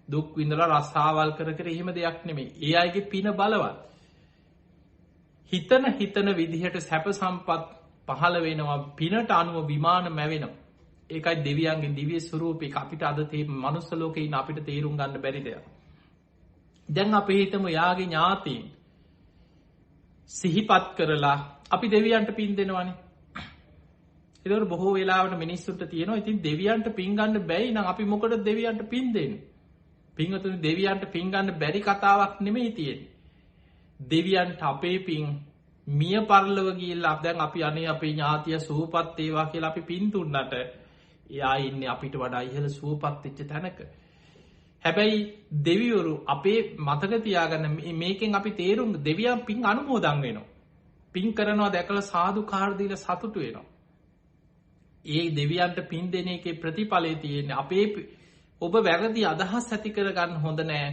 දුක් විඳලා රස්සාවල් කර එහෙම දෙයක් නෙමෙයි. ඒ අයගේ පින බලවත්. හිතන විදිහට සැප සම්පත් පහළ වෙනවා. පිනට අනුව විමාන මැවෙනවා. ඒකයි දෙවියන්ගේ දිව්‍ය ස්වරූපේ අපිට අද මනුස්ස ලෝකේ ඉන්න අපිට තේරුම් ගන්න බැරි දෙයක්. දැන් අපි හිතමු යාගේ ඥාතීන් සිහිපත් කරලා අපි දෙවියන්ට පින් දෙනවනේ. ඒතකොට බොහෝ වෙලාවට මිනිස්සුන්ට තියෙනවා ඉතින් දෙවියන්ට පින් ගන්න බැයි නම් අපි මොකටද දෙවියන්ට පින් දෙන්නේ? පින්වතුනි දෙවියන්ට පින් ගන්න බැරි කතාවක් නෙමෙයි තියෙන්නේ. දෙවියන්ට අපේ පින් මිය පරලොව ගිහිල්ලා දැන් අපි අනේ අපේ ඥාතිය සූපත් වේවා කියලා අපි පින් දුන්නට එයා ඉන්නේ අපිට වඩා ඉහළ සූපත් වෙච්ච තැනක. හැබැයි දෙවිවරු අපේ මතක තියාගන්න මේකෙන් අපි තේරුම් දෙවියන් පින් අනුමෝදන් වෙනවා. පින් කරනවා දැකලා සාදුකාර දීලා සතුටු වෙනවා. ඒ දෙවියන්ට පින් දෙන එකේ ප්‍රතිඵලය තියෙන්නේ අපේ ඔබ වැරදි අදහස් ඇති කරගන්න හොඳ නෑ.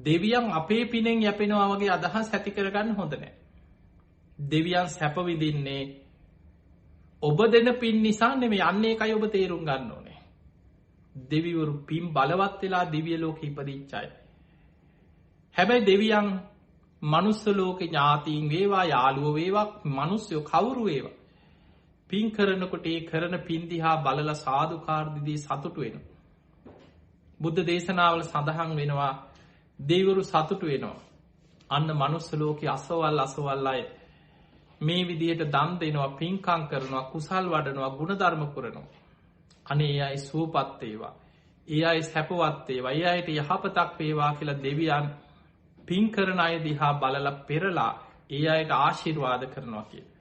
දෙවියන් අපේ පිනෙන් යැපෙනවා වගේ අදහස් ඇති කරගන්න හොඳ නෑ. දෙවියන් සැප විඳින්නේ ඔබ දෙන පින් නිසා නෙමෙයි. අන්න ඒකයි ඔබ තේරුම් ගන්න ඕනේ. දෙවිවරු පින් බලවත් වෙලා දිව්‍ය ලෝකෙ ඉපදිච්ච අය. හැබැයි දෙවියන් මනුස්ස ලෝකේ ඥාතීන් වේවා, යාළුවෝ වේවා, මිනිස්සු කවුරු වේවා පින් කරනකොට ඒ කරන පින් දිහා බලලා සාදුකාර දීදී සතුටු වෙනවා. බුද්ධ දේශනාවල සඳහන් වෙනවා දෙවිවරු සතුටු වෙනවා. අන්න මනුස්ස ලෝකේ අසවල් අය මේ විදිහට දන් දෙනවා, පින්කම් කරනවා, කුසල් වඩනවා, ගුණධර්ම පුරනවා. අනේ අය සුවපත් වේවා. ඒ අය සැපවත් වේවා. ඒ අයට යහපතක් වේවා කියලා දෙවියන් පින් කරන අය දිහා බලලා පෙරලා ඒ අයට ආශිර්වාද කරනවා කියලා.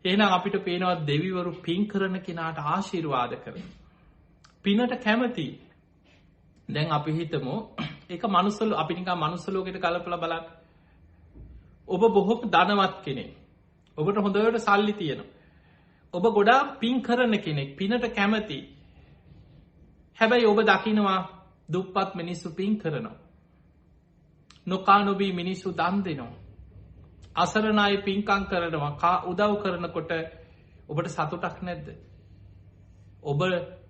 එහෙනම් අපිට පේනවා දෙවිවරු පින් කරන කෙනාට ආශිර්වාද කරනවා. පිනට කැමති. දැන් අපි හිතමු ඒක අපි නිකන් මනුස්ස ලෝකෙට කලපලා බලන්න. ඔබ බොහොම ධනවත් කෙනෙක්. ඔබට හොඳට සල්ලි තියෙනවා. ඔබ ගොඩාක් පින් කරන කෙනෙක්. පිනට කැමති. හැබැයි ඔබ දකිනවා දුප්පත් මිනිස්සු පින් කරනවා. නොකානොබී මිනිස්සු දන් දෙනවා. අසරණ අය පින්කම් කරනවා. උදව් කරනකොට ඔබට සතුටක් නැද්ද? ඔබ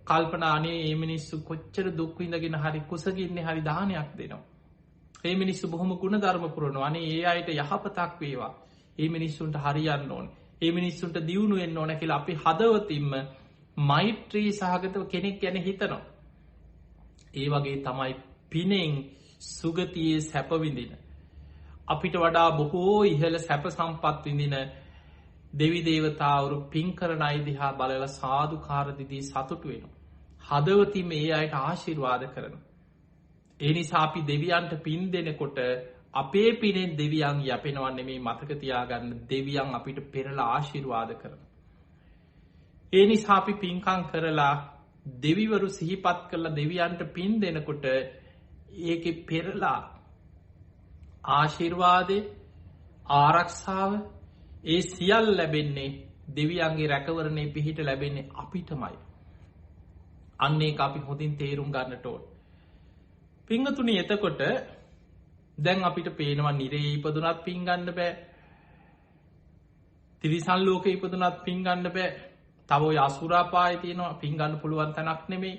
කල්පනා අනේ මේ මිනිස්සු කොච්චර දුක් විඳගෙන හරි කුසගින්නේ හරි දානයක් දෙනවා. මේ මිනිස්සු බොහොම ගුණධර්ම පුරනවා. අනේ ඒ අයට යහපතක් වේවා. මේ මිනිස්සුන්ට හරියන්න ඕනේ. මේ මිනිස්සුන්ට දියුණු වෙන්න ඕනේ කියලා අපි හදවතින්ම මෛත්‍රී සහගතව කෙනෙක් ගැන හිතනවා. ඒ වගේ තමයි පිනෙන් සුගතියේ සැප විඳින අපිට වඩා බොහෝ ඉහළ සැප සම්පත් විඳින දෙවි දේවතාවරු පින් කරන අය දිහා බලලා සාදුකාර දීදී සතුටු වෙනවා. හදවතින් මේ අයට ආශිර්වාද කරනවා. ඒ නිසා අපි දෙවියන්ට පින් දෙනකොට අපේ පිනෙන් දෙවියන් යැපෙනවා නෙමෙයි, මතක තියාගන්න. දෙවියන් අපිට පෙරලා ආශිර්වාද කරනවා. ඒ නිසා අපි පින්කම් කරලා දෙවිවරු සිහිපත් කරලා දෙවියන්ට පින් දෙනකොට ඒකේ පෙරලා ආශිර්වාදේ, ආරක්ෂාව, ඒ සියල්ල ලැබෙන්නේ දෙවියන්ගේ රැකවරණේ පිහිට ලැබෙන්නේ අපිටමයි. අන්න ඒක අපි හොඳින් තේරුම් ගන්නට ඕන. පින්වතුනි, එතකොට දැන් අපිට පේනවා නිරේ ඉපදුනත් පින් ගන්න බෑ, තිරිසන් ලෝකේ ඉපදුනත් පින් ගන්න බෑ, තව ඔය අසුරාපායේ තියෙනවා පින් ගන්න පුළුවන් තැනක් නෙමෙයි.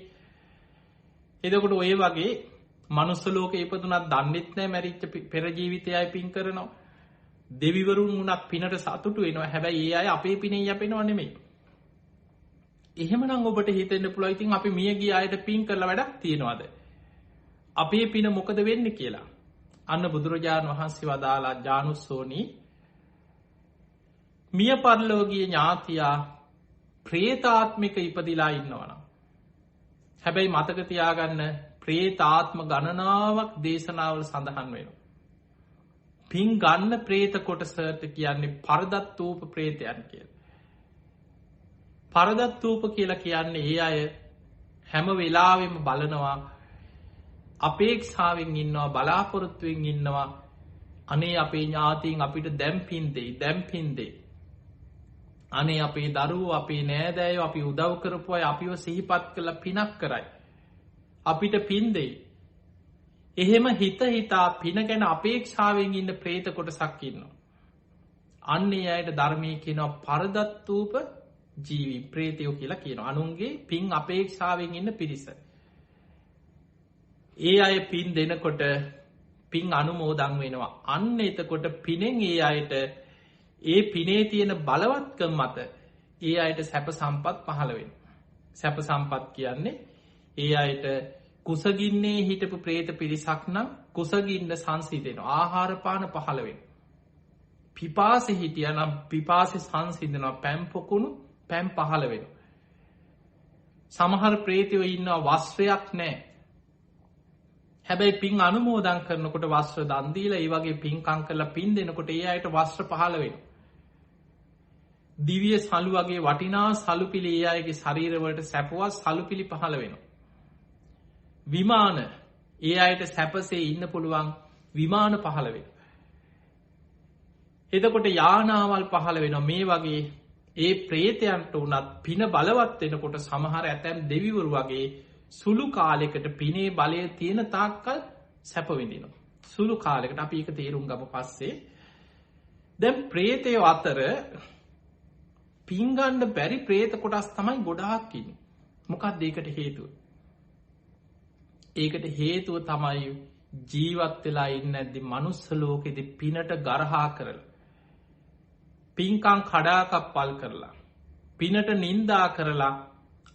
එතකොට ඔය වගේ මනුස්ස ලෝකේ ඉපදුනත් දන්නෙත් නෑ මැරිච්ච පෙර ජීවිතයයි පින් කරනවා. දෙවිවරුන් උනත් පිනට සතුටු වෙනවා. හැබැයි ඒ අය අපේ පිනෙන් යැපෙනව නෙමෙයි. එහෙමනම් ඔබට හිතෙන්න පුළුවන් ඉතින් අපි මිය ගිය අයට පින් කරලා වැඩක් තියනවද? අපේ පින මොකද වෙන්නේ කියලා. අන්න බුදුරජාණන් වහන්සේ වදාලා ජානුස්සෝනි, මිය පරලෝකීය ඥාතියා ප්‍රේතාත්මික ඉපදිලා ඉන්නවනම්, හැබැයි මතක තියාගන්න ප්‍රේතාත්ම ගණනාවක් දේශනාවල සඳහන් වෙනවා. පින් ගන්න ප්‍රේත කොටසට කියන්නේ පරදත්තූප ප්‍රේතයන් කියලා. පරදත්තූප කියලා කියන්නේ ඒ අය හැම වෙලාවෙම බලනවා, අපේක්ෂාවෙන් ඉන්නවා, බලාපොරොත්තුවෙන් ඉන්නවා, අනේ අපේ ඥාතීන් අපිට දැන් පින් දෙයි, දැන් පින් දෙයි. අනේ අපේ දරුවෝ, අපේ නෑදෑයෝ අපි උදව් කරපු අය අපිව සිහිපත් කරලා පිනක් කරයි, අපිට පින් දෙයි. එහෙම හිතා පින ගැන අපේක්ෂාවෙන් ඉන්න ප්‍රේත කොටසක් ඉන්නවා. අන්න ඒ අයට ධර්මයේ කියනවා පරදත්තූප ජීවි ප්‍රේතයෝ කියලා කියනවා. අනුන්ගේ පින් අපේක්ෂාවෙන් ඉන්න පිරිස. ඒ අය පින් දෙනකොට පින් අනුමෝදන් වෙනවා. අන්න එතකොට පිනෙන් ඒ අයට, ඒ පිනේ තියෙන බලවත්කම මත ඒ අයට සැප සම්පත් පහළ වෙනවා. සැප සම්පත් කියන්නේ ඒ අයට කුසගින්නේ හිටපු ප්‍රේත පිරිසක් නම් කුසගින්න සංසිඳෙනවා, ආහාර පාන පහළ වෙනවා. පිපාසෙ හිටියනම් පිපාසෙ සංසිඳෙනවා, පැම් පොකුණු පැම් පහළ වෙනවා. සමහර ප්‍රේතයෝ ඉන්නවා වස්ත්‍රයක් නැහැ. හැබැයි පින් අනුමෝදන් කරනකොට වස්ත්‍ර දන් දීලා ඒ වගේ පින්කම් කරලා පින් දෙනකොට ඒ අයට වස්ත්‍ර පහළ වෙනවා. දිව්‍ය සලු වගේ වටිනා සලුපිලි ඒ අයගේ ශරීරවලට සැපවත් සලුපිලි පහළ වෙනවා. විමාන, ඒ අයට සැපසේ ඉන්න පුළුවන් විමාන පහළ වෙනවා. එතකොට යානාවල් පහළ වෙනවා. මේ වගේ ඒ ප්‍රේතයන්ට උනත් පින බලවත් වෙනකොට සමහර ඇතැම් දෙවිවරු වගේ සුළු කාලයකට පිනේ බලය තියෙන තාක්කල් සැප විඳිනවා. සුළු කාලයකට. අපි ඒක තේරුම් ගමු පස්සේ. දැන් ප්‍රේතයෝ අතර පින් ගන්න බැරි ප්‍රේත කොටස් තමයි ගොඩාක් ඉන්නේ. මොකක්ද ඒකට හේතුව? ඒකට හේතුව තමයි ජීවත් වෙලා ඉන්නේ නැද්දි මනුස්ස ලෝකෙදි පිනට ගරහා කරලා, පින්කම් කඩාකප්පල් කරලා, පිනට නින්දා කරලා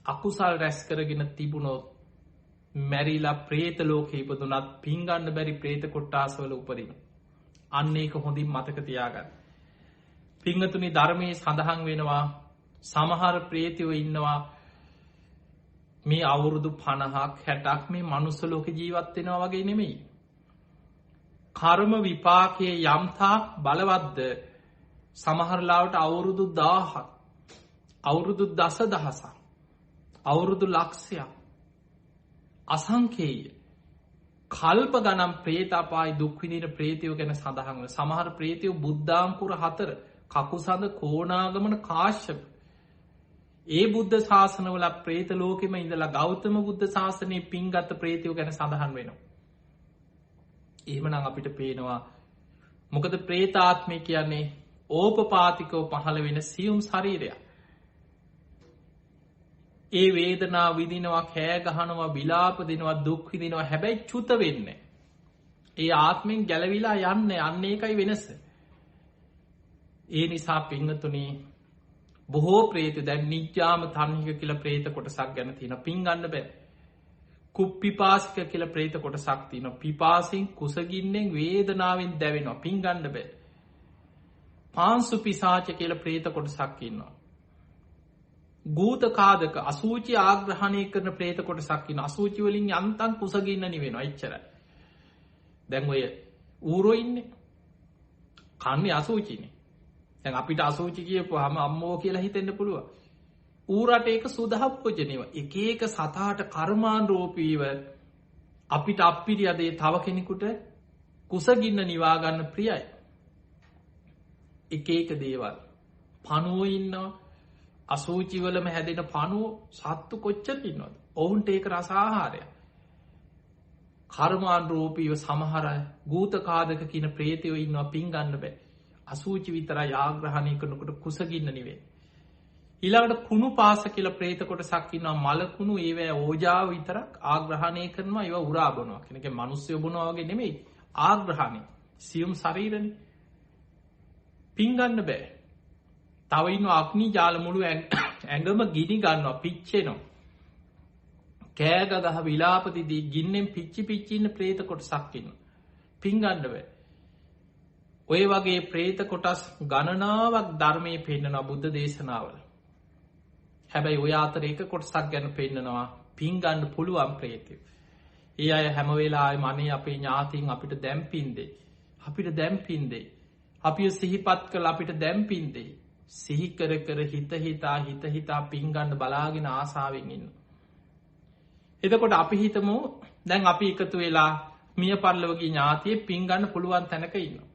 අකුසල් රැස් කරගෙන තිබුණොත් මැරිලා ප්‍රේත ලෝකේ ඉපදුනත් පින් ගන්න බැරි ප්‍රේත කොට්ටාසවල උපදින. අන්න ඒක හොඳින් මතක තියාගන්න. පින්වතුනි, ධර්මයේ සඳහන් වෙනවා සමහර ප්‍රේතයෝ ඉන්නවා මේ අවුරුදු 50ක් 60ක් මේ මනුස්ස ලෝකේ ජීවත් වෙනවා වගේ නෙමෙයි. කර්ම විපාකයේ යම්තාක් බලවත්ද සමහර ලාවට අවුරුදු 1000ක්, අවුරුදු දසදහසක්, අවුරුදු ලක්ෂයක්, අසංඛේය කල්ප ගණන් ප්‍රේත අපාය දුක් විඳින ප්‍රේතයෝ ගැන සඳහන් වෙනවා. සමහර ප්‍රේතයෝ බුද්ධාංකුර 4, කකුසඳ, කෝණාගමන, කාශ්‍යප, ඒ බුද්ධ ශාසනවල ප්‍රේත ලෝකෙම ඉඳලා ගෞතම බුද්ධ ශාසනයේ පින්ගත් ප්‍රේතයෝ ගැන සඳහන් වෙනවා. එහෙමනම් අපිට පේනවා මොකද ප්‍රේතාත්මය කියන්නේ ඕපපාතිකව පහළ වෙන සියුම් ශරීරයක්. ඒ වේදනාව විඳිනවා, කෑ ගහනවා, විලාප දෙනවා, දුක් විඳිනවා. හැබැයි චුත වෙන්නේ. ඒ ආත්මෙන් ගැලවිලා යන්නේ. අන්න ඒකයි වෙනස. ඒ නිසා පින්වතුනි, බොහෝ ප්‍රේතයෝ දැන් නිජ්ජාම තණ්හික කියලා ප්‍රේත කොටසක් ගැන තියෙනවා. පින් ගන්න බෑ. කුප්පිපාසික කියලා ප්‍රේත කොටසක් තියෙනවා. පිපාසෙන්, කුසගින්නෙන්, වේදනාවෙන් දැවෙනවා. පින් ගන්න බෑ. පාංසු පිසාච කියලා ප්‍රේත කොටසක් ඉන්නවා. ගූත කාදක අසූචි ආග්‍රහණය කරන ප්‍රේත කොටසක් ඉන්නවා. අසූචි වලින් යන්තම් කුසගින්න නිවෙනවා. එච්චරයි. දැන් ඔය ඌරෝ ඉන්නේ කන්නේ අසූචිනේ. දැන් අපිට අසූචි කියපුවාම අම්මෝ කියලා හිතෙන්න පුළුවන්. ඌරට ඒක සුදහප්පොජනේව. එක එක සතාට කර්මානුරූපීව අපිට අප්පිරියදේ තව කෙනෙකුට කුසගින්න නිවා ගන්න ප්‍රියයි. එක එක දේවල්. පණුවෝ ඉන්නවා. අසූචි වලම හැදෙන පණුවෝ සත්තු කොච්චර ඉන්නවද? ඔවුන්ට ඒක රස ආහාරයක්. කර්මානුරූපීව සමහර ගූතකාදක කියන ප්‍රේතයෝ ඉන්නවා පින් ගන්න බෑ. අසූචි විතරයි ආග්‍රහණය කරනකොට කුසගින්න නෙවෙයි. ඊළඟට කුණු පාස කියලා ප්‍රේත කොටසක් ඉන්නවා. මල කුණු ඒවැ ඕජාව විතරක් ආග්‍රහණය කරනවා. ඒවා උරා බොනවා. කෙනෙක් මිනිස්සු බොනවා වගේ නෙමෙයි. ආග්‍රහණය. සියුම් ශරීරනේ. පින් ගන්න බෑ. තව ඉන්නවා අග්නි ජාල මුළු ඇඟම ගිනි ගන්නවා, පිච්චෙනවා. කෑග ගහ විලාප දිදී ගින්නෙන් පිච්චි පිච්චි ඉන්න ප්‍රේත කොටසක් ඉන්නවා. පින් ගන්න බෑ. ඔය වගේ ප්‍රේත කොටස් ගණනාවක් ධර්මයේ පෙන්නනවා බුද්ධ දේශනාවල. හැබැයි ඔය අතර එක කොටසක් ගැන පෙන්නනවා පින් ගන්න පුළුවන් ප්‍රේතයෝ. ඒ අය හැම වෙලාවෙම අනේ අපේ ඥාතීන් අපිට දැන් පින් දෙයි. අපිට දැන් පින් දෙයි. අපිව සිහිපත් කළා අපිට දැන් පින් දෙයි. සිහි කර කර හිත හිතා පින් ගන්න බලාගෙන ආසාවෙන් ඉන්නවා. එතකොට අපි හිතමු දැන් අපි එකතු වෙලා මිය පරලොවගේ ඥාතියෙ පින් ගන්න පුළුවන් තැනක ඉන්නවා.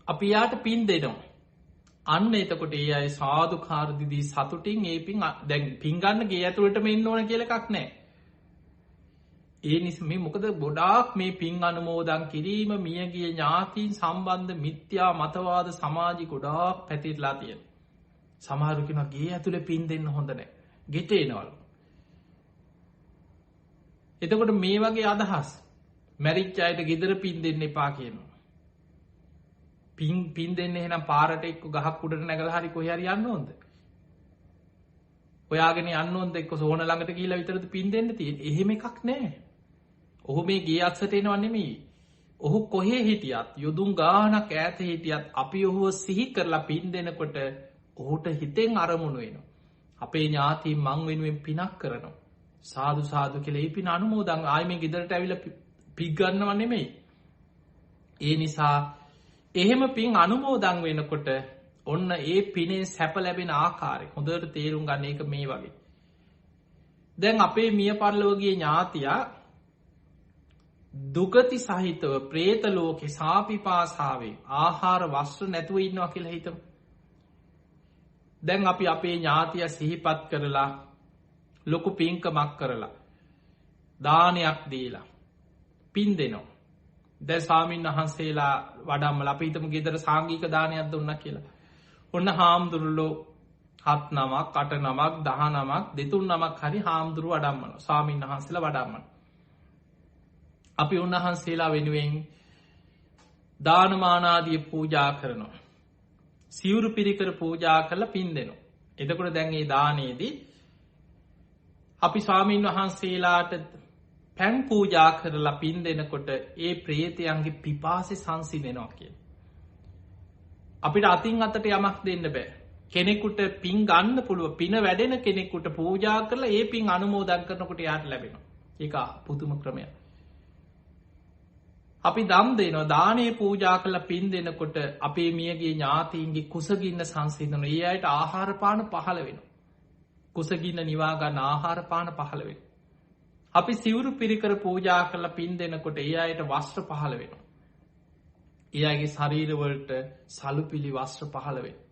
අපි යාට පින් දෙනවා. අන්න එතකොට ඒ අය සාදුකාර දීදී සතුටින් ඒ පින් දැන් පින් ගන්න ගේ ඇතුළටම ඉන්න ඕන කියලා එකක් නැහැ. ඒ නිසා මේ මොකද ගොඩාක් මේ පින් අනුමෝදන් කිරීම මියගිය ඥාතීන් සම්බන්ධ මිත්‍යා මතවාද සමාජي ගොඩාක් පැතිරලා තියෙනවා. සමහරු කියනවා ගේ ඇතුලේ පින් දෙන්න හොඳ නැහැ. ගෙට එනවලු. එතකොට මේ වගේ අදහස් මැරිච්ච අයට ගෙදර පින් දෙන්න එපා කියනවා. පින් දෙන්න එහෙනම් පාරට එක්ක ගහක් උඩට නැගලා හරි කොහේ හරි යන්න ඕනද? ඔයාගෙන යන්න ඕනද එක්ක සෝන ළඟට ගිහිල්ලා විතරද පින් දෙන්න තියෙන්නේ? එහෙම එකක් නැහැ. ඔහු මේ ගේ අත්සට එනව නෙමෙයි. ඔහු කොහේ හිටියත් යොදුන් ගානක් ඈත හිටියත් අපි ඔහුව සිහි කරලා පින් දෙනකොට ඔහුට හිතෙන් අරමුණු වෙනවා. අපේ ඥාතීන් මං වෙනුවෙන් පිනක් කරනවා. සාදු සාදු කියලා ඒ පින අනුමෝදන් ආයි මේ ගෙදරට ඇවිල්ලා පික් ගන්නව නෙමෙයි. ඒ නිසා එහෙම පින් අනුමෝදන් වෙනකොට ඔන්න ඒ පිනේ සැප ලැබෙන ආකාරය හොඳට තේරුම් ගන්න එක මේ වගේ. දැන් අපේ මිය පරලොවගේ ඥාතියා දුගති සහිතව പ്രേත ලෝකේ සාපිපාසාවේ ආහාර වස්ත්‍ර නැතුව ඉන්නවා කියලා හිතමු. දැන් අපි අපේ ඥාතිය සිහිපත් කරලා ලොකු පින්කමක් කරලා දානයක් දීලා පින් දෙනවා. දැන් ස්වාමීන් වහන්සේලා වඩම්මලා අපි හිතමු ගෙදර සාංගික දානයක් දුන්නා කියලා. ඔන්න හාමුදුරුවෝ 7 නමක් 8 නමක් 10 නමක් 2 3 නමක් හරි හාමුදුරුවෝ වඩම්මනවා. ස්වාමීන් වහන්සේලා වඩම්මනවා. අපි උන්වහන්සේලා වෙනුවෙන් දානමාන ආදී පූජා කරනවා. සිවුරු පිරිකර පූජා කරලා පින් දෙනවා. එතකොට දැන් මේ දානයේදී අපි ස්වාමීන් වහන්සේලාට පැන් පූජා කරලා පින් දෙනකොට ඒ ප්‍රේතයන්ගේ පිපාසය සංසිඳෙනවා කියලා. අපිට අතින් අතට යමක් දෙන්න බෑ. කෙනෙකුට පින් ගන්න පුළුවන්. පින වැඩෙන කෙනෙකුට පූජා කරලා ඒ පින් අනුමෝදන් කරනකොට යාට ලැබෙනවා. ඒක පුදුම ක්‍රමයක්. අපි දම් දෙනවා. දානේ පූජා කරලා පින් දෙනකොට අපේ මියගේ ඥාතීන්ගේ කුසගින්න සංසිඳනවා. ඒ අයට ආහාර පාන පහළ වෙනවා. කුසගින්න නිවා ගන්න ආහාර පාන පහළ වෙනවා. අපි සිවුරු පිරිකර පූජා කරලා පින් දෙනකොට ඒ අයට වස්ත්‍ර පහළ වෙනවා. ඒ අයගේ ශරීරවලට සලුපිලි වස්ත්‍ර පහළ වෙනවා.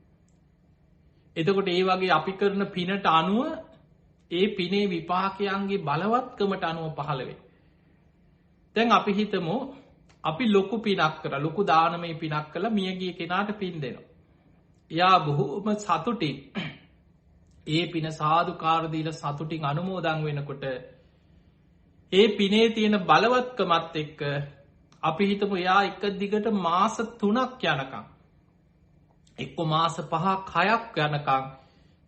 එතකොට ඒ වගේ අපි කරන පිනට අනුව ඒ පිනේ විපාකයන්ගේ බලවත්කමට අනුව පහළ වෙනවා. දැන් අපි හිතමු අපි ලොකු පිනක් කරලා ලොකු දානමය පිනක් කළා මියගිය කෙනාට පින් දෙනවා. එයා බොහොම සතුටින් ඒ පින සාදුකාර දීලා සතුටින් අනුමෝදන් වෙනකොට ඒ පිනේ තියෙන බලවත්කමත් එක්ක අපි හිතමු එයා එක දිගට මාස 3ක් යනකම් එක්ක මාස 5ක් 6ක් යනකම්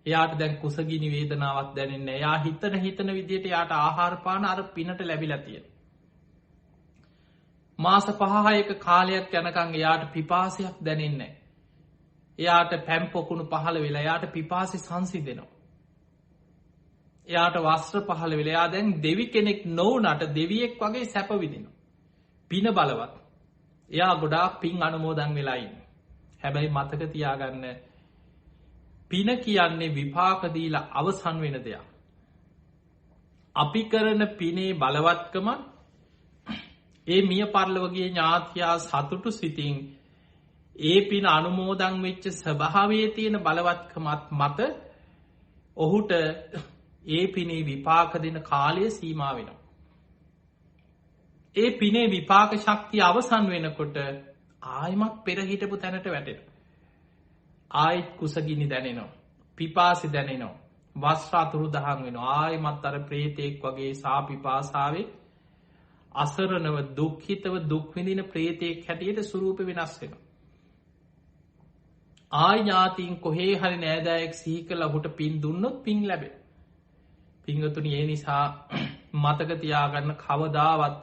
එයාට දැන් කුසගිනි වේදනාවක් දැනෙන්නේ නැහැ. එයා හිතන විදිහට එයාට ආහාර පාන අර පිනට ලැබිලා තියෙනවා. මාස 5-6ක කාලයක් යනකම් එයාට පිපාසයක් දැනෙන්නේ නැහැ. එයාට පැම්පොකුණු පහළ වෙලා යාට පිපාසි සංසිඳෙනවා. එයාට වස්ත්‍ර පහළ වෙලා එයා දැන් දෙවි කෙනෙක් නොවුනට දෙවියෙක් වගේ සැප විඳිනවා. පින බලවත්. එයා ගොඩාක් පින් අනුමෝදන් වෙලා ඉන්නේ. හැබැයි මතක තියාගන්න පින කියන්නේ විපාක දීලා අවසන් වෙන දෙයක්. අපි කරන පිනේ බලවත්කම ඒ මිය පරලොවගේ ඥාතියා සතුටු සිතින් ඒ පින අනුමෝදන් වෙච්ච ස්වභාවයේ තියෙන බලවත්කමත් මත ඔහුට ඒ පිනේ විපාක දෙන කාලය සීමා වෙනවා. ඒ පිනේ විපාක ශක්තිය අවසන් වෙනකොට ආයමත් පෙර හිටපු තැනට වැටෙනවා. ආයෙත් කුසගිනි දැනෙනවා. පිපාසි දැනෙනවා. වස්ත්‍ර අතුරුදහන් වෙනවා. ආයෙමත් අර ප්‍රේතෙක් වගේ සාපිපාසාවේ අසරණව දුක්ඛිතව දුක් විඳින ප්‍රේතෙක් හැටියට ස්වරූප වෙනස් වෙනවා. ආයි ඥාතීන් කොහේ හරි නෑදෑයෙක් සිහි කරලා ඔහුට පින් දුන්නොත් පින් ලැබෙනවා. පින්වතුනි ඒ නිසා මතක තියාගන්න කවදාවත්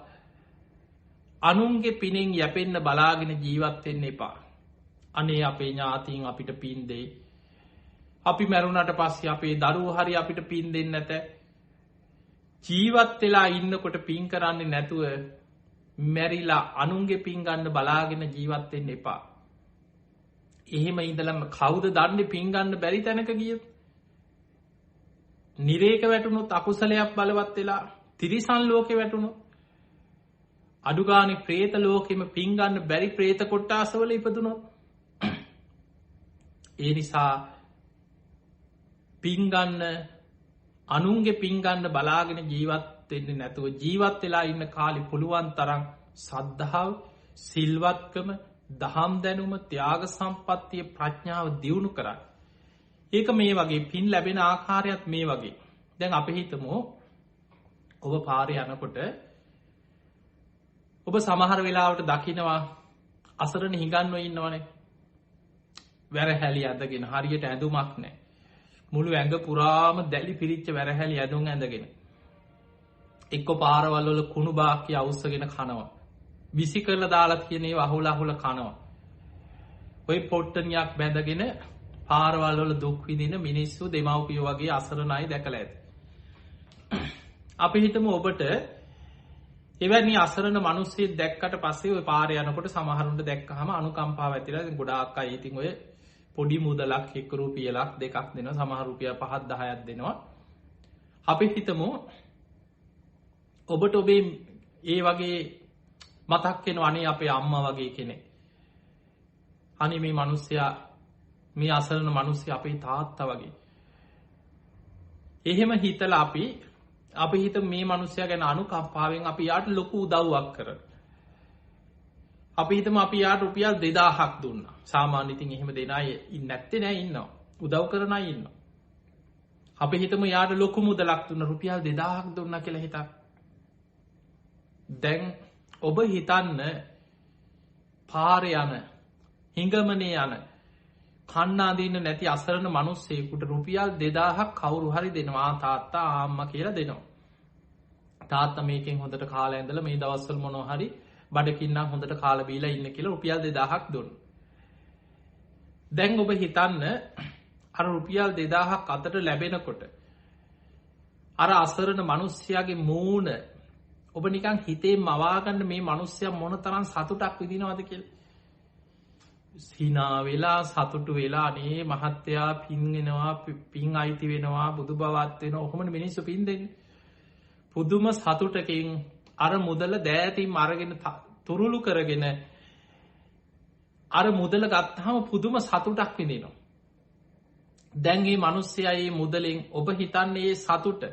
අනුන්ගේ පිනෙන් යැපෙන්න බලාගෙන ජීවත් වෙන්න එපා. අනේ අපේ ඥාතීන් අපිට පින් දෙයි. අපි මැරුණට පස්සේ අපේ දරුවෝ හරි අපිට පින් දෙන්නේ නැත. ජීවත් වෙලා ඉන්නකොට පින් කරන්නේ නැතුව මැරිලා අනුන්ගේ පින් ගන්න බලාගෙන ජීවත් වෙන්න එපා. එහෙම ඉඳලම කවුද දන්නේ පින් ගන්න බැරි තැනක ගියොත්? නිරේක වැටුණොත් අකුසලයක් බලවත් වෙලා තිරිසන් ලෝකේ වැටුණොත් අඩුගානේ പ്രേත ලෝකෙම පින් ගන්න බැරි പ്രേත කොට්ටාසවල ඉපදුනොත් ඒ නිසා පින් ගන්න අනුන්ගේ පින් ගන්න බලාගෙන ජීවත් වෙන්නේ නැතුව ජීවත් වෙලා ඉන්න කාලේ පුළුවන් තරම් සද්ධාව, සිල්වත්කම, දහම් දැනුම, ත්‍යාග සම්පත්තිය, ප්‍රඥාව දියුණු කරන්න. ඒක මේ වගේ පින් ලැබෙන ආකාරයත් මේ වගේ. දැන් අපි හිතමු ඔබ පාරේ යනකොට ඔබ සමහර වෙලාවට දකිනවා අසරණ හිඟන්නෝ ඉන්නවනේ. වැරහැලි ඇඳගෙන හරියට ඇඳුමක් නැහැ. මුළු ඇඟ පුරාම දැලි පිරිච්ච වැරහැලි ඇඳුම් ඇඳගෙන. එක්ක පාරවල් වල කුණු බාක්කිය අවුස්සගෙන කනවා. විසි කරලා දාලා තියෙන ඒවා අහුල කනවා. ඔය පොට්ටනියක් බැඳගෙන පාරවල් වල දුක් විඳින මිනිස්සු දෙමව්පියෝ වගේ අසරණ අය දැකලා ඇති. අපි හිතමු ඔබට එවැනි අසරණ මිනිස්සෙක් දැක්කට පස්සේ ඔය පාරේ යනකොට සමහරුන්ට දැක්කහම අනුකම්පාව ඇතිලා ගොඩාක් අය ඉතින් ඔය පොඩි මුදලක් එක්ක රුපියලක් දෙකක් දෙනවා, සමහර රුපියල් 5ක් 10ක් දෙනවා. අපි හිතමු ඔබට ඔබේ ඒ වගේ මතක් වෙනවා අනේ අපේ අම්මා වගේ කෙනෙක්. අනේ මේ මිනිස්සයා මේ අසරණ මිනිස්සයා අපේ තාත්තා වගේ. එහෙම හිතලා අපි හිතමු මේ මිනිස්සයා ගැන අනුකම්පාවෙන් අපි යාට ලොකු උදව්වක් කරනවා. අපි හිතමු අපි යාට රුපියල් 2000ක් දුන්නා. සාමාන්‍ය ඉතින් එහෙම දෙන අය නැත්තේ නෑ ඉන්නවා. උදව් කරන අය ඉන්නවා. අපි හිතමු යාට ලොකු මුදලක් දුන්නා රුපියල් 2000ක් දුන්නා කියලා හිතා. දැන් ඔබ හිතන්න පාරේ යන හිඟමනේ යන කන්න අදින්න නැති අසරණ මිනිස්සෙකුට රුපියල් 2000ක් කවුරු හරි දෙනවා තාත්තා ආම්මා කියලා දෙනවා. තාත්තා මේකෙන් හොඳට කාලා ඇඳලා මේ දවස්වල මොනවා හරි බඩකින්නම් හොඳට කාලා බීලා ඉන්න කියලා රුපියල් 2000ක් දුන්නා. දැන් ඔබ හිතන්න අර රුපියල් 2000ක් අතට ලැබෙනකොට අර අසරණ මිනිස්සයාගේ මූණ ඔබ නිකන් හිතේ මවා ගන්න මේ මිනිස්සයා මොන තරම් සතුටක් විඳිනවද කියලා. හිනා වෙලා සතුටු වෙලා අනේ මහත්තයා පින් වෙනවා, පින් අයිති වෙනවා, බුදු බවත් වෙනවා. ඔහොමනේ මිනිස්සු පින් දෙන්නේ. පුදුම සතුටකින් අර මුදල දෑතින් අරගෙන තුරුළු කරගෙන අර මුදල ගත්තාම පුදුම සතුටක් විඳිනවා. දැන් මේ මිනිස්සයා මේ මුදලෙන් ඔබ හිතන්නේ මේ සතුට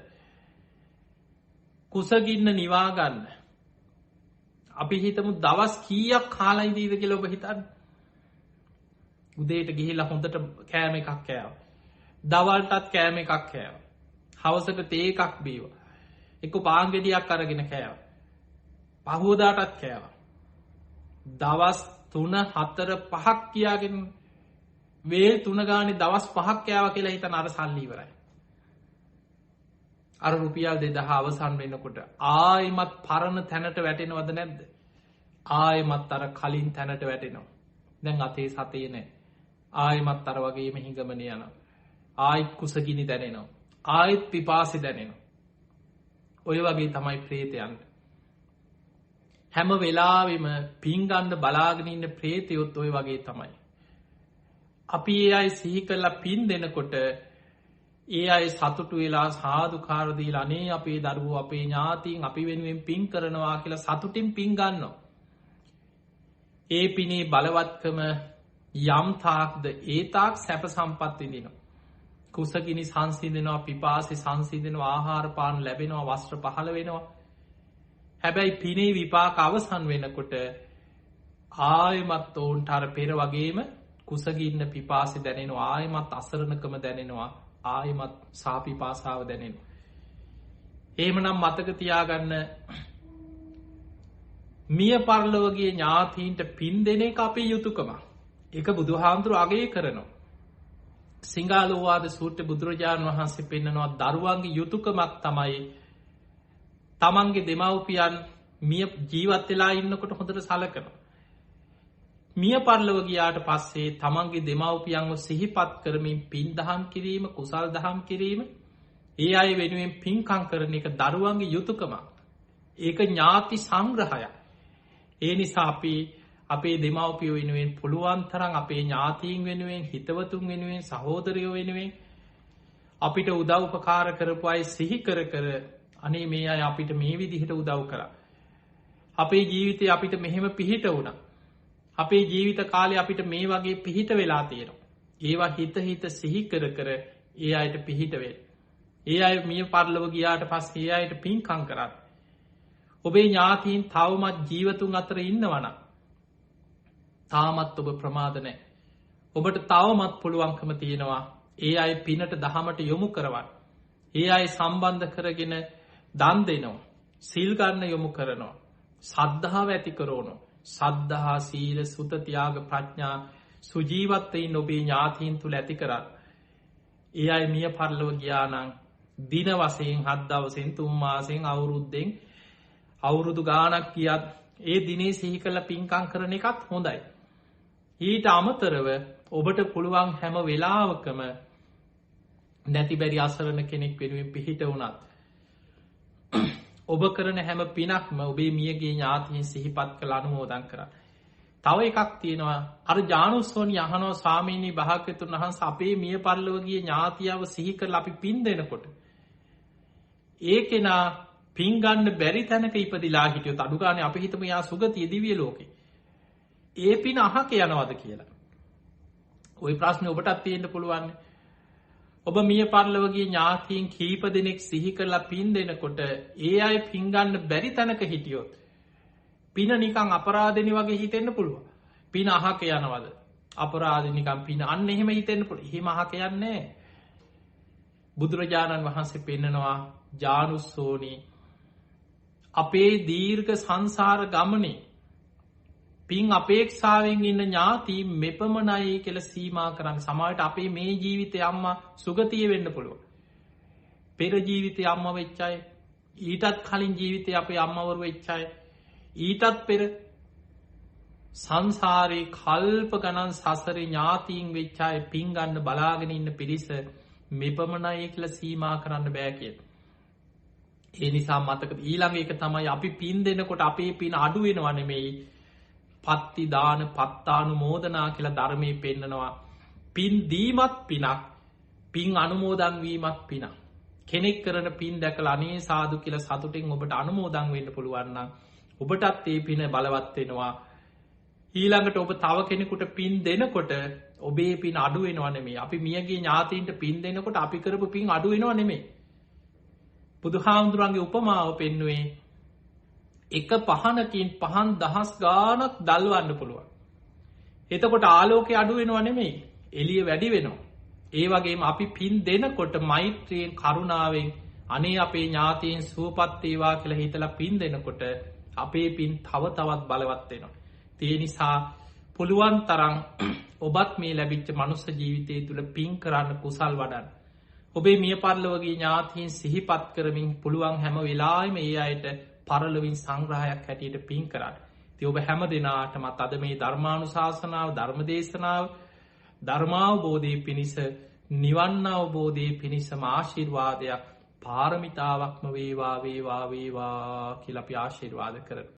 කුසගින්න නිවා ගන්න. අපි හිතමු දවස් කීයක් කාලා ඉඳීද කියලා ඔබ හිතන්නේ. උදේට ගිහිල්ලා හොඳට කෑම එකක් කෑවා. දවල්ටත් කෑම එකක් කෑවා. හවසට තේ එකක් බීවා. එක්ක පාන් ගෙඩියක් අරගෙන කෑවා. පහුවදාටත් කෑවා. දවස් 3 4 5ක් කියාගෙන වේල් 3 ගානේ දවස් 5ක් කෑවා කියලා හිතන අර සල්ලි ඉවරයි. අර රුපියල් 2000 අවසන් වෙනකොට ආයෙමත් පරණ තැනට වැටෙනවද නැද්ද? ආයෙමත් අර කලින් තැනට වැටෙනවා. දැන් අතේ සතේ නැහැ. ආයෙමත් අර වගේම හිඟමන යනවා. ආයෙත් කුසගිනි දැනෙනවා. ආයෙත් පිපාසය දැනෙනවා. ඔය වගේ තමයි ප්‍රේතයන්ට. හැම වෙලාවෙම පිංගන්න බලාගෙන ඉන්න ප්‍රේතයොත් ඔය වගේ තමයි. අපි ඒ අය සිහි කරලා පින් දෙනකොට ඒ අය සතුටු වෙලා සාදුකාර දීලා අනේ අපේ දරුවෝ අපේ ඥාතීන් අපි වෙනුවෙන් පින් කරනවා කියලා සතුටින් පින් ගන්නවා. ඒ පිනේ බලවත්කම යම් තාක්ද ඒ තාක් සැප සම්පත් විඳිනවා. කුසගිනි සංසිඳෙනවා, පිපාසය සංසිඳෙනවා, ආහාර පාන ලැබෙනවා, වස්ත්‍ර පහළ වෙනවා. හැබැයි පිනේ විපාක අවසන් වෙනකොට ආයෙමත් ඔවුන්ට අර පෙර වගේම කුසගින්න පිපාසය දැනෙනවා, ආයෙමත් අසරණකම දැනෙනවා, ආයෙමත් සාපිපාසාව දැනෙනවා. එහෙමනම් මතක තියාගන්න, මිය පරලොවගේ ඥාතීන්ට පින් දෙන එක අපේ යුතුයකම. ඒක බුදුහාමුදුරුවෝ අගය කරනවා. සිංහාලෝවාද සූත්‍රයේ බුදුරජාණන් වහන්සේ පෙන්නනවා දරුවන්ගේ යුතුයකමක් තමයි තමන්ගේ දෙමව්පියන් මිය ජීවත් වෙලා ඉන්නකොට හොඳට සලකනවා. මිය පරලොව ගියාට පස්සේ තමන්ගේ දෙමව්පියන්ව සිහිපත් කරමින් පින් දහම් කිරීම, කුසල් දහම් කිරීම, ඒ අය වෙනුවෙන් පින්කම් කරන එක දරුවන්ගේ යුතුයකමක්. ඒක ඥාති සංග්‍රහයක්. ඒ නිසා අපි අපේ දෙමව්පියෝ වෙනුවෙන් පුළුවන් තරම් අපේ ඥාතීන් වෙනුවෙන්, හිතවතුන් වෙනුවෙන්, සහෝදරයෝ වෙනුවෙන් අපිට උදව් උපකාර කරපු අය සිහි කර කර අනේ මේ අය අපිට මේ විදිහට උදව් කරා. අපේ ජීවිතේ අපිට මෙහෙම පිහිට වුණා. අපේ ජීවිත කාලේ අපිට මේ වගේ පිහිට වෙලා තියෙනවා. ඒවා හිත හිත සිහි කර කර ඒ අයට පිහිට වෙන්න. ඒ අය මිය පරලොව ගියාට පස්සේ ඒ අයට පින්කම් කරන්න. ඔබේ ඥාතීන් තවමත් ජීවතුන් අතර ඉන්නවනම් තාමත් ඔබ ප්‍රමාද නැහැ. ඔබට තවමත් පුළුවන්කම තියෙනවා ඒ අය පිනට දහමට යොමු කරවන්න. ඒ අය සම්බන්ධ කරගෙන දන් දෙනවා, සිල් ගන්න යොමු කරනවා, සද්ධාව ඇති කරනවා. සද්ධා, සීල, සුත, ත්‍යාග, ප්‍රඥා සුජීවත්වයින් ඔබේ ඥාතීන් තුල ඇති කරන්න. ඒ අය මිය පරලොව ගියා නම් දින වශයෙන් 7 දවසෙන් 3 මාසෙන් අවුරුද්දෙන් අවුරුදු ගාණක් ගියත් ඒ දිනේ සිහි කරලා පින්කම් කරන එකත් හොඳයි. ඊට අමතරව ඔබට පුළුවන් හැම වෙලාවකම නැති බැරි අසරණ කෙනෙක් වෙනුවෙන් පිහිට වුණත් ඔබ කරන හැම පිනක්ම ඔබේ මියගේ ඥාතීන් සිහිපත් කළ අනුමෝදන් කරන්න. තව එකක් තියෙනවා. අර ජානුස්සෝනි අහනවා ස්වාමීනි භාග්‍යවතුන් වහන්සේ අපේ මිය පරලොව ගිය ඥාතියව සිහි කරලා අපි පින් දෙනකොට ඒ කෙනා පින් ගන්න බැරි තැනක ඉපදිලා හිටියොත් අඩු ගානේ අපි හිතමු යා සුගතිය දිව්‍ය ලෝකේ. ඒ පින අහක යනවද කියලා. ওই ප්‍රශ්නේ ඔබටත් තියෙන්න පුළුවන්. ඔබ මිය පරලොව ගිය ඥාතීන් කීප දෙනෙක් සිහි කරලා පින් දෙනකොට ඒ අය පින් ගන්න බැරි තැනක හිටියොත් පින නිකන් අපරාධෙනි වගේ හිතෙන්න පුළුවන්. පින අහක යනවද? අපරාධෙ නිකන් පින අන්න එහෙම හිතෙන්න පුළුවන්. එහෙම අහක යන්නේ නැහැ. බුදුරජාණන් වහන්සේ පෙන්නනවා ජානුස්සෝනි අපේ දීර්ඝ සංසාර ගමනේ පින් අපේක්ෂාවෙන් ඉන්න ඥාති මෙපමණයි කියලා සීමා කරන් සමාජයට අපේ මේ ජීවිතේ අම්මා සුගතිය වෙන්න පුළුවන්. පෙර ජීවිතේ අම්මා වෙච්ච අය, ඊටත් කලින් ජීවිතේ අපේ අම්මවරු වෙච්ච අය, ඊටත් පෙර සංසාරේ කල්ප ගණන් සසරේ ඥාතීන් වෙච්ච අය පින් ගන්න බලාගෙන ඉන්න පිරිස මෙපමණයි කියලා සීමා කරන්න බෑ කියලා. ඒ නිසා මතක ඊළඟ එක තමයි අපි පින් දෙනකොට අපේ පින් අඩු වෙනව නෙමෙයි පත්ති දාන පත්තානුමෝදනා කියලා ධර්මයේ පෙන්නනවා. පින් දීමත් පිනක්, පින් අනුමෝදන් වීමත් පිනක්. කෙනෙක් කරන පින් දැකලා අනේ සාදු කියලා සතුටින් ඔබට අනුමෝදන් වෙන්න පුළුවන් නම් ඔබටත් ඒ පින බලවත් වෙනවා. ඊළඟට ඔබ තව කෙනෙකුට පින් දෙනකොට ඔබේ පින් අඩු වෙනව නෙමෙයි. අපි මියගේ ඥාතීන්ට පින් දෙනකොට අපි කරපු පින් අඩු වෙනව නෙමෙයි. බුදුහාමුදුරන්ගේ උපමාව පෙන්නුවේ එක පහනකින් පහන් දහස් ගානක් දල්වන්න පුළුවන්. එතකොට ආලෝකය අඩු වෙනව නෙමෙයි, එළිය වැඩි වෙනවා. ඒ වගේම අපි පින් දෙනකොට මෛත්‍රියෙන්, කරුණාවෙන් අනේ අපේ ඥාතීන් සුවපත් වේවා කියලා හිතලා පින් දෙනකොට අපේ පින් තව තවත් බලවත් වෙනවා. ඒ නිසා පුළුවන් තරම් ඔබත් මේ ලැබිච්ච මනුස්ස ජීවිතය තුළ පින් කරන්න, කුසල් වඩන්න. ඔබේ මිය පරලොවගේ ඥාතීන් සිහිපත් කරමින් පුළුවන් හැම වෙලාවෙම ඒ අයට පරලොවින් සංග්‍රහයක් හැටියට පින් කරන්න. ඉතින් ඔබ හැම දිනාටම අද මේ ධර්මානුශාසනාව, ධර්ම දේශනාව ධර්මාවබෝධය පිණිස නිවන් අවබෝධය පිණිසම ආශිර්වාදයක් පාරමිතාවක්ම වේවා වේවා වේවා කියලා අපි ආශිර්වාද කරනවා.